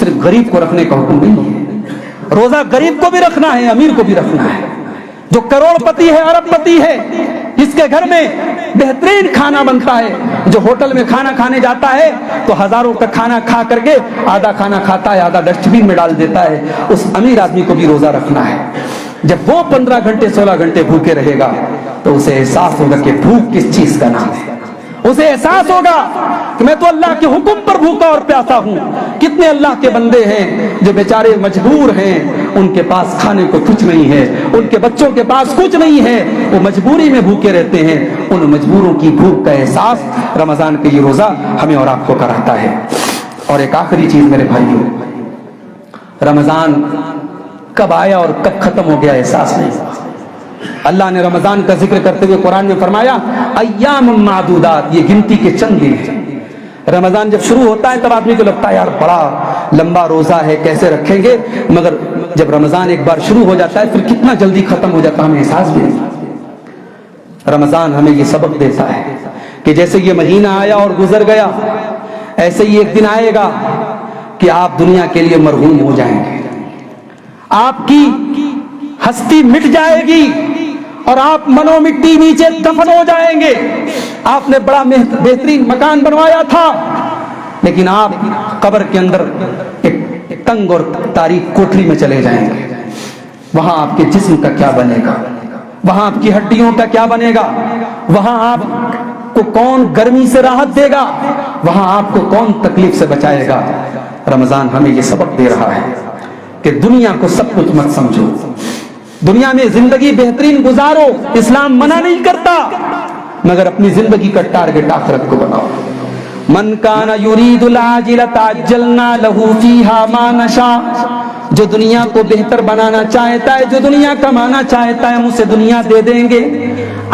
صرف غریب کو رکھنے کا حکم نہیں ہے، روزہ غریب کو بھی رکھنا ہے، امیر کو بھی رکھنا ہے، جو کروڑ پتی ہے، ارب پتی ہے، جس کے گھر میں بہترین کھانا بنتا ہے, جو ہوٹل میں کھانا کھانے جاتا ہے تو ہزاروں کا کھانا کھا کر کے آدھا کھانا کھاتا ہے, آدھا ڈسٹ بین میں ڈال دیتا ہے, اس امیر آدمی کو بھی روزہ رکھنا ہے. جب وہ 15 گھنٹے 16 گھنٹے بھوکے رہے گا تو اسے احساس ہوگا کہ بھوک کس چیز کا نام ہے. اسے احساس ہوگا کہ میں تو اللہ کے حکم پر بھوکا اور پیاسا ہوں. کتنے اللہ کے بندے ہیں جو بیچارے مجبور ہیں, ان کے پاس کھانے کو کچھ نہیں ہے, ان کے بچوں کے پاس کچھ نہیں ہے, وہ مجبوری میں بھوکے رہتے ہیں. ان مجبوروں کی بھوک کا احساس رمضان کا یہ روزہ ہمیں اور آپ کو کراتا ہے. اور ایک آخری چیز میرے بھائیوں, رمضان کب آیا اور کب ختم ہو گیا احساس نہیں. اللہ نے رمضان کا ذکر کرتے ہوئے قرآن میں فرمایا ایام معدودات, یہ گنتی کے چند دن ہیں. رمضان جب شروع ہوتا ہے تب آدمی کو لگتا ہے یار بڑا لمبا روزہ ہے, کیسے رکھیں گے, مگر جب رمضان ایک بار شروع ہو جاتا ہے پھر کتنا جلدی ختم ہو جاتا ہے ہمیں احساس بھی نہیں. رمضان ہمیں یہ سبق دیتا ہے کہ جیسے یہ مہینہ آیا اور گزر گیا, ایسے ہی ایک دن آئے گا کہ آپ دنیا کے لیے مرحوم ہو جائیں گے, آپ کی ہستی مٹ جائے گی اور آپ منو مٹی نیچے دفن ہو جائیں گے. آپ نے بڑا بہترین مکان بنوایا تھا, لیکن آپ قبر کے اندر ایک تنگ اور تاریک کوٹری میں چلے جائیں گے. وہاں آپ کے جسم کا کیا بنے گا, وہاں آپ کی ہڈیوں کا کیا بنے گا, وہاں آپ کو کون گرمی سے راحت دے گا, وہاں آپ کو کون تکلیف سے بچائے گا. رمضان ہمیں یہ سبق دے رہا ہے کہ دنیا کو سب کچھ مت سمجھو, دنیا میں زندگی بہترین گزارو, اسلام منع نہیں کرتا, مگر اپنی زندگی کا ٹارگٹ آخرت کو بناؤ. من کان یرید العاجلۃ عجلنا لہ فیہا ما نشاء, جو دنیا کو بہتر بنانا چاہتا ہے, جو دنیا کمانا چاہتا ہے, ہم اسے دنیا دے دیں گے.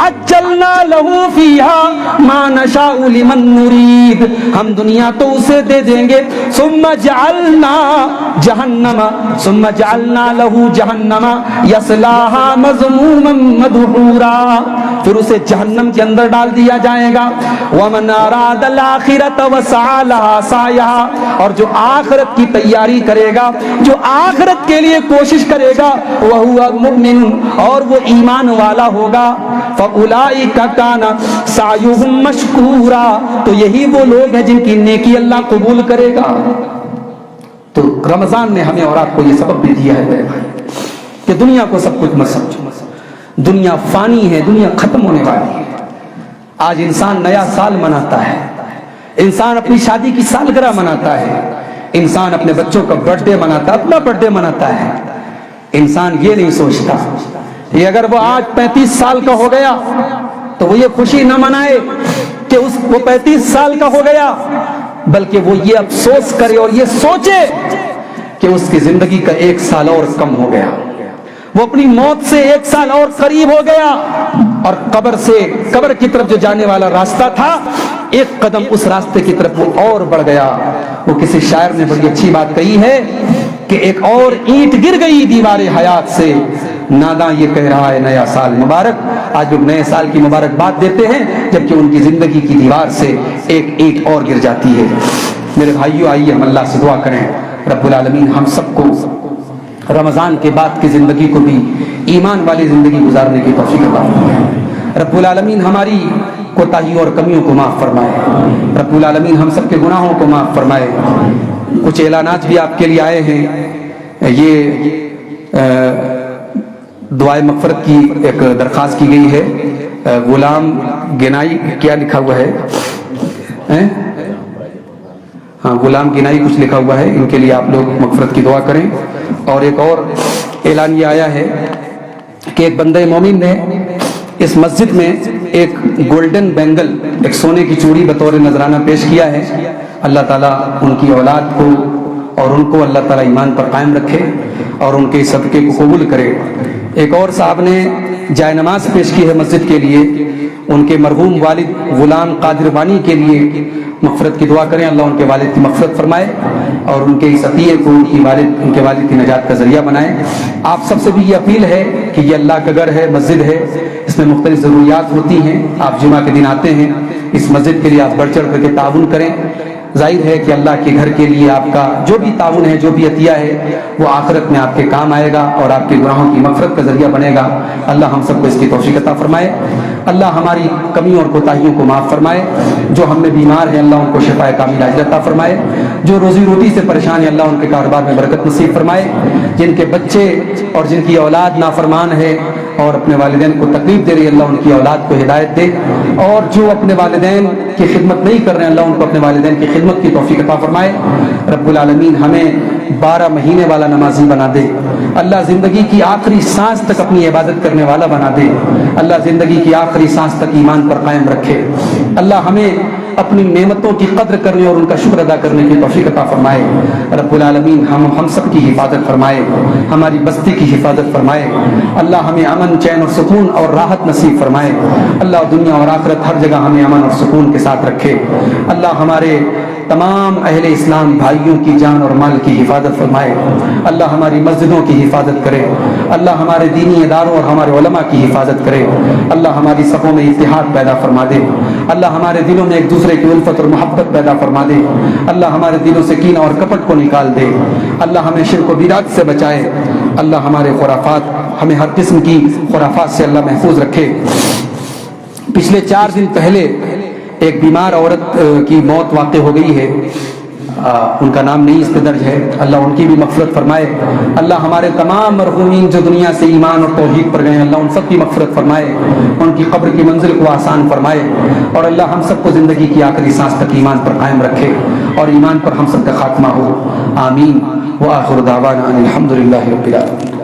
عجلنا لہ فیہا ما نشاء لمن نرید, ہم دنیا تو اسے دے دیں گے. ثم جعلنا لہ جہنم یصلاھا مذموما مدحورا, پھر اسے جہنم کے اندر ڈال دیا جائے گا. ومن اراد الآخرۃ وسعی لہا سعیھا, اور جو آخرت کی تیاری کرے گا, جو آخرت کے لیے کوشش کرے گا, وہو مؤمن, اور وہ ایمان والا ہوگا. فاولئک کان سعیھم مشکورا, تو یہی وہ لوگ ہیں جن کی نیکی اللہ قبول کرے گا. تو رمضان نے ہمیں اور آپ کو یہ سبق بھی دیا ہے میرے بھائی کہ دنیا کو سب کچھ مت سمجھو, دنیا فانی ہے, دنیا ختم ہونے والی ہے. آج انسان نیا سال مناتا ہے, انسان اپنی شادی کی سالگرہ مناتا ہے, انسان اپنے بچوں کا برتھ ڈے مناتا ہے, اپنا برتھ ڈے مناتا ہے. انسان یہ نہیں سوچتا کہ اگر وہ آج 35 سال کا ہو گیا تو وہ یہ خوشی نہ منائے کہ وہ 35 سال کا ہو گیا, بلکہ وہ یہ افسوس کرے اور یہ سوچے کہ اس کی زندگی کا 1 سال اور کم ہو گیا, وہ اپنی موت سے 1 سال اور قریب ہو گیا, اور قبر کی طرف جو جانے والا راستہ تھا, 1 قدم اس راستے کی طرف وہ اور بڑھ گیا. وہ کسی شاعر نے بڑی اچھی بات کہی ہے کہ ایک اور اینٹ گر گئی دیوار حیات سے, ناداں یہ کہہ رہا ہے نیا سال مبارک. آج لوگ نئے سال کی مبارکباد دیتے ہیں جبکہ ان کی زندگی کی دیوار سے ایک اینٹ اور گر جاتی ہے. میرے بھائیو, آئیے ہم اللہ سے دعا کریں, رب العالمین ہم سب کو رمضان کے بعد کی زندگی کو بھی ایمان والی زندگی گزارنے کی توفیق عطا فرمائے. رب العالمین ہماری کوتاہیوں اور کمیوں کو معاف فرمائے. رب العالمین ہم سب کے گناہوں کو معاف فرمائے. کچھ اعلانات بھی آپ کے لیے آئے ہیں. یہ دعائے مغفرت کی ایک درخواست کی گئی ہے. غلام گنائی کیا لکھا ہوا ہے, ہاں غلام گنائی کچھ لکھا ہوا ہے, ان کے لیے آپ لوگ مغفرت کی دعا کریں. اور ایک اور اعلان یہ آیا ہے کہ ایک بندہ مومن نے اس مسجد میں ایک گولڈن بینگل, ایک سونے کی چوڑی بطور نذرانہ پیش کیا ہے. اللہ تعالیٰ ان کی اولاد کو اور ان کو اللہ تعالیٰ ایمان پر قائم رکھے اور ان کے صدقے کو قبول کرے. ایک اور صاحب نے جائے نماز پیش کی ہے مسجد کے لیے, ان کے مرحوم والد غلام قادر بانی کے لیے مغفرت کی دعا کریں. اللہ ان کے والد کی مغفرت فرمائے اور ان کے اس عطیے کو ان کے والد کی نجات کا ذریعہ بنائے. آپ سب سے بھی یہ اپیل ہے کہ یہ اللہ کا گھر ہے, مسجد ہے, اس میں مختلف ضروریات ہوتی ہیں. آپ جمعہ کے دن آتے ہیں, اس مسجد کے لیے آپ بڑھ چڑھ کر کے تعاون کریں. ظاہر ہے کہ اللہ کے گھر کے لیے آپ کا جو بھی تعاون ہے, جو بھی عطیہ ہے, وہ آخرت میں آپ کے کام آئے گا اور آپ کے گناہوں کی مغفرت کا ذریعہ بنے گا. اللہ ہم سب کو اس کی توفیق عطا فرمائے. اللہ ہماری کمیوں اور کوتاہیوں کو معاف فرمائے. جو ہم میں بیمار ہیں اللہ ان کو شفاء کاملہ عطا فرمائے. جو روزی روٹی سے پریشان ہیں اللہ ان کے کاروبار میں برکت نصیب فرمائے. جن کے بچے اور جن کی اولاد نافرمان ہے اور اپنے والدین کو تکلیف دے رہی ہے اللہ ان کی اولاد کو ہدایت دے. اور جو اپنے والدین کی خدمت نہیں کر رہے ہیں اللہ ان کو اپنے والدین کی خدمت کی توفیق عطا فرمائے. رب العالمین ہمیں 12 مہینے والا نمازی بنا دے. اللہ زندگی کی آخری سانس تک اپنی عبادت کرنے والا بنا دے. اللہ زندگی کی آخری سانس تک ایمان پر قائم رکھے. اللہ ہمیں اپنی نعمتوں کی قدر کرنے اور ان کا شکر ادا کرنے کی توفیق عطا فرمائے. رب العالمین ہم سب کی حفاظت فرمائے, ہماری بستی کی حفاظت فرمائے. اللہ ہمیں امن چین اور سکون اور راحت نصیب فرمائے. اللہ دنیا اور آخرت ہر جگہ ہمیں امن اور سکون کے ساتھ رکھے. اللہ ہمارے تمام اہل اسلام بھائیوں کی جان اور مال کی حفاظت فرمائے. اللہ ہماری مسجدوں کی حفاظت کرے. اللہ ہمارے دینی اداروں اور ہمارے علماء کی حفاظت کرے. اللہ ہماری صفوں میں اتحاد پیدا فرما دے. اللہ ہمارے دلوں میں ایک دوسرے کی الفت اور محبت پیدا فرما دے. اللہ ہمارے دلوں سے کینہ اور کپٹ کو نکال دے. اللہ ہمیں شرک و بدعت سے بچائے. اللہ ہمارے خرافات ہمیں ہر قسم کی خرافات سے اللہ محفوظ رکھے. پچھلے 4 دن پہلے ایک بیمار عورت کی موت واقع ہو گئی ہے. ان کا نام نہیں اس پہ درج ہے. اللہ ان کی بھی مغفرت فرمائے. اللہ ہمارے تمام مرحومین جو دنیا سے ایمان اور توحید پر گئے اللہ ان سب کی مغفرت فرمائے. ان کی قبر کی منزل کو آسان فرمائے. اور اللہ ہم سب کو زندگی کی آخری سانس تک ایمان پر قائم رکھے اور ایمان پر ہم سب کا خاتمہ ہو. آمین. وآخر دعوانا ان الحمد للہ رب العالمین.